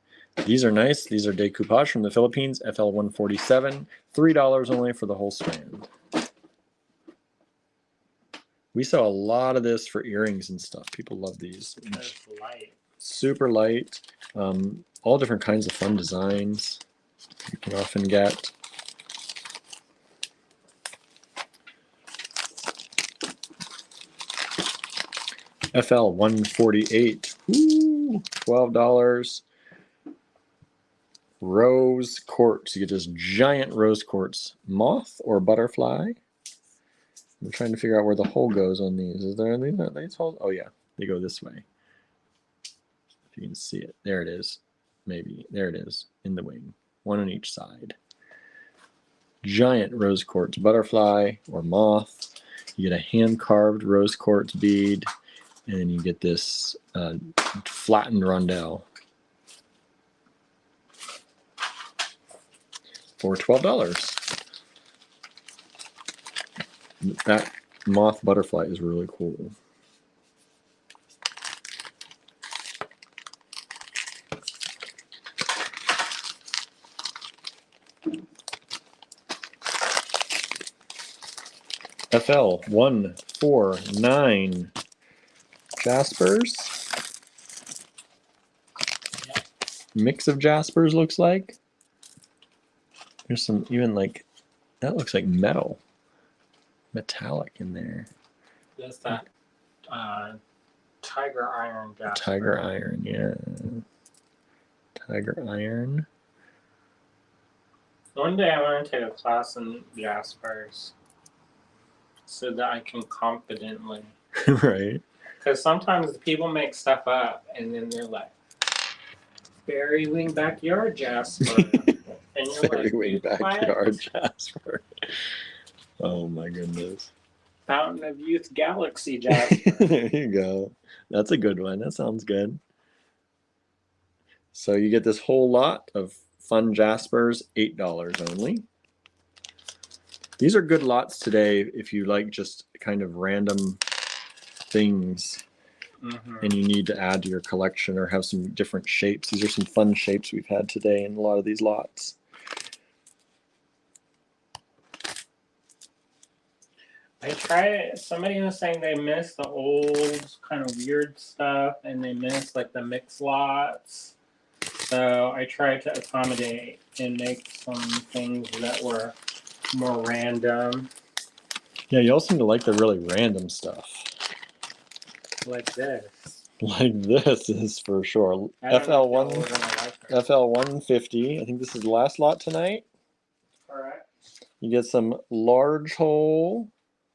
These are nice. These are decoupage from the Philippines, FL147, $3 only for the whole strand. We saw a lot of this for earrings and stuff. People love these. It's light. Super light. All different kinds of fun designs you can often get. FL148, $12. Rose quartz. You get this giant rose quartz. Moth or butterfly? I'm trying to figure out where the hole goes on these. Is there anything that these holes? Oh yeah, they go this way. If you can see it. There it is. Maybe. There it is. In the wing. One on each side. Giant rose quartz butterfly or moth. You get a hand-carved rose quartz bead. And then you get this flattened rondelle for $12. That moth butterfly is really cool. FL149 Jaspers. Mix of Jaspers looks like. There's some even like, that looks like metal. Metallic in there. That's that tiger iron Jasper. Tiger iron, yeah. Tiger iron. One day I want to take a class in Jaspers so that I can confidently. Right. Because sometimes people make stuff up and then they're like, fairy wing backyard Jasper. And you're Fairy wing backyard what? Jasper. Oh my goodness. Fountain of Youth Galaxy Jasper. There you go. That's a good one. That sounds good. So you get this whole lot of fun Jaspers, $8 only. These are good lots today if you like just kind of random things and you need to add to your collection or have some different shapes. These are some fun shapes we've had today in a lot of these lots. Somebody was saying they miss the old kind of weird stuff and they miss like the mix lots. So I tried to accommodate and make some things that were more random. Yeah, y'all seem to like the really random stuff. Like this. Like this is for sure. FL150. I think this is the last lot tonight. Correct. You get some large hole.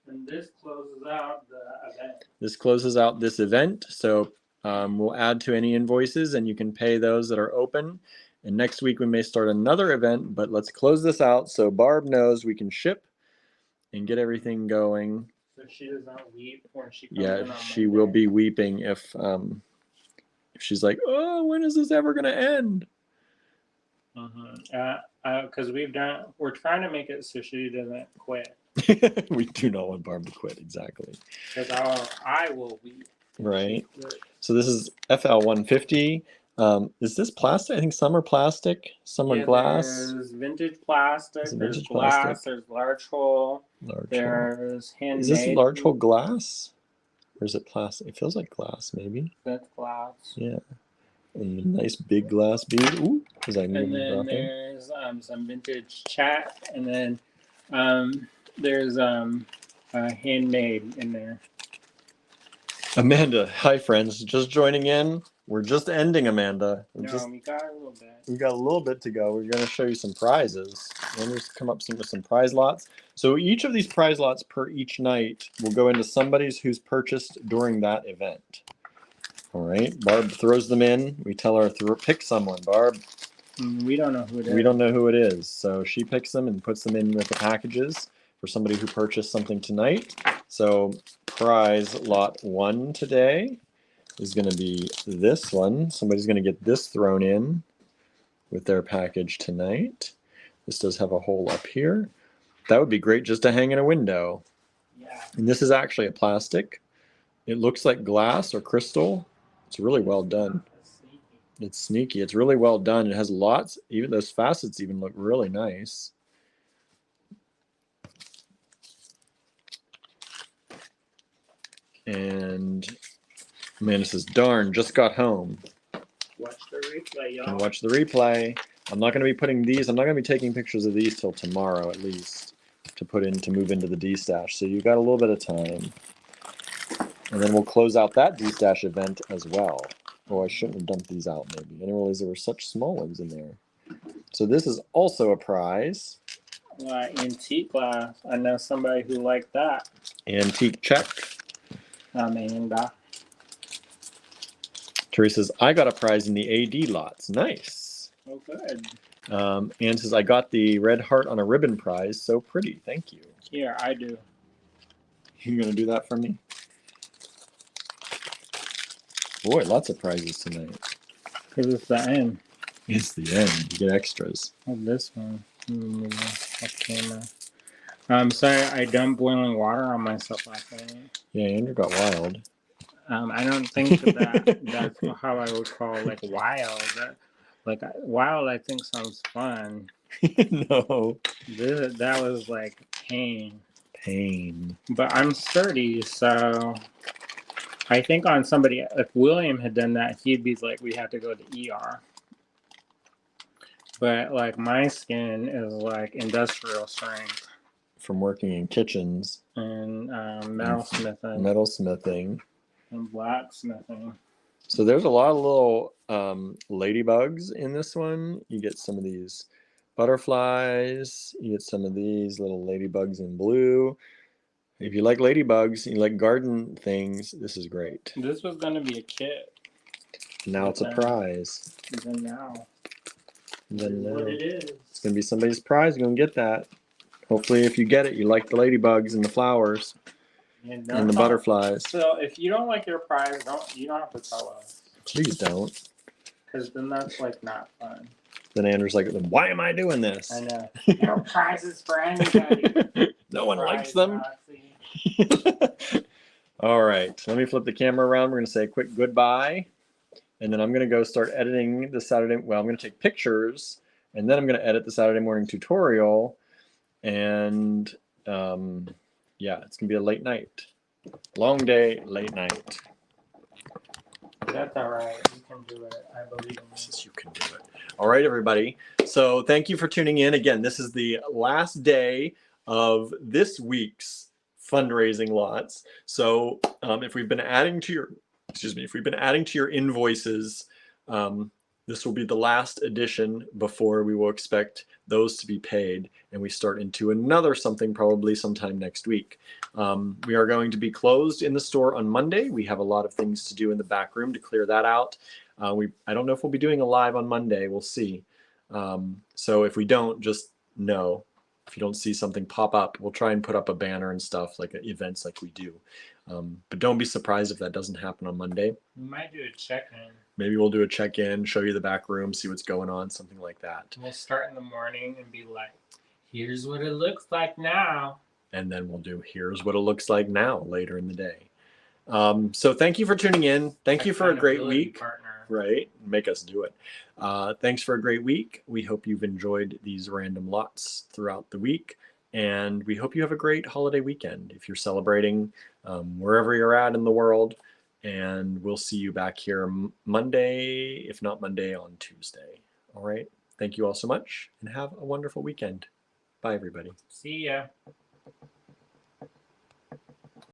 And this closes out the event. This closes out this event. So we'll add to any invoices and you can pay those that are open. And next week we may start another event, but let's close this out so Barb knows we can ship and get everything going. So she does not weep when she comes Yeah, in on she Monday. will be weeping if she's like, oh, when is this ever going to end? Because we're trying to make it so she doesn't quit. We do not want Barb to quit, exactly. Because I will be. Right. So this is FL150. Is this plastic? I think some are plastic, some are glass. There's vintage plastic, there's Vintage glass, plastic. there's large hole, Large there's hole. handmade. Is this large hole glass? Or is it plastic? It feels like glass, maybe. That's glass. Yeah. And a nice big glass bead. Ooh, because I knew And then there's some vintage chat, and then there's handmade in there. Amanda, hi friends, just joining in. We're just ending, Amanda. We got a little bit. We got a little bit to go. We're going to show you some prizes. And we've come up with some prize lots. So each of these prize lots per each night will go into somebody's who's purchased during that event. All right, Barb throws them in. We tell her, pick someone, Barb. We don't know who it is. We don't know who it is. So she picks them and puts them in with the packages for somebody who purchased something tonight. So prize lot 1 today is going to be this one. Somebody's going to get this thrown in with their package tonight. This does have a hole up here. That would be great just to hang in a window. Yeah. And this is actually a plastic. It looks like glass or crystal. It's really well done. It's sneaky. It's really well done. It has lots, even those facets even look really nice. And Amanda says, darn, just got home. Watch the replay, y'all. Can watch the replay. I'm not going to be putting these, I'm not going to be taking pictures of these till tomorrow at least to move into the D-Stash. So you got a little bit of time. And then we'll close out that D-Stash event as well. Oh, I shouldn't have dumped these out maybe. I didn't realize there were such small ones in there. So this is also a prize. Antique glass. I know somebody who liked that. Antique check. Amanda. Teresa's, I got a prize in the AD lots. Nice. Oh, good. Anne says, I got the red heart on a ribbon prize. So pretty. Thank you. Here, I do. You going to do that for me? Boy, lots of prizes tonight. Because it's the end. It's the end. You get extras. Oh, this one. Off camera. I'm sorry, I dumped boiling water on myself last night. Yeah, Andrew got wild. I don't think that's how I would call like wild. Wild, I think sounds fun. No. That was like pain. Pain. But I'm sturdy, so I think on somebody, if William had done that, he'd be like, we have to go to ER. But like my skin is like industrial strength. From working in kitchens. And metalsmithing. Metalsmithing. And blacksmithing. So there's a lot of little ladybugs in this one. You get some of these butterflies. You get some of these little ladybugs in blue. If you like ladybugs, you like garden things, this is great. This was going to be a kit. Now it's a prize. Even now. Then what it is. It's going to be somebody's prize. You're going to get that. Hopefully, if you get it, you like the ladybugs and the flowers and the butterflies. So, if you don't like your prize, you don't have to tell us. Please don't. Because then that's like not fun. Then Andrew's like, why am I doing this? I know. No prizes for anybody. No one likes them. All right. Let me flip the camera around. We're going to say a quick goodbye. And then I'm going to go start editing the Saturday. Well, I'm going to take pictures. And then I'm going to edit the Saturday morning tutorial. And yeah, it's going to be a late night. Long day, late night. That's all right. You can do it. I believe in you. You can do it. All right, everybody. So thank you for tuning in. Again, this is the last day of this week's fundraising lots. So if we've been adding to your invoices, this will be the last edition before we will expect those to be paid, and we start into another something probably sometime next week. We are going to be closed in the store on Monday. We have a lot of things to do in the back room to clear that out. I don't know if we'll be doing a live on Monday. We'll see. So if we don't, just know. If you don't see something pop up, we'll try and put up a banner and stuff like events like we do. But don't be surprised if that doesn't happen on Monday. We might do a check-in. Maybe we'll do a check-in, show you the back room, see what's going on, something like that. We'll start in the morning and be like, here's what it looks like now. and then we'll do here's what it looks like now later in the day. So thank you for tuning in. Thank you for a great week. Partner. Right? Make us do it. Thanks for a great week. We hope you've enjoyed these random lots throughout the week. And we hope you have a great holiday weekend if you're celebrating wherever you're at in the world. And we'll see you back here Monday, if not Monday, on Tuesday. All right. Thank you all so much and have a wonderful weekend. Bye, everybody. See ya.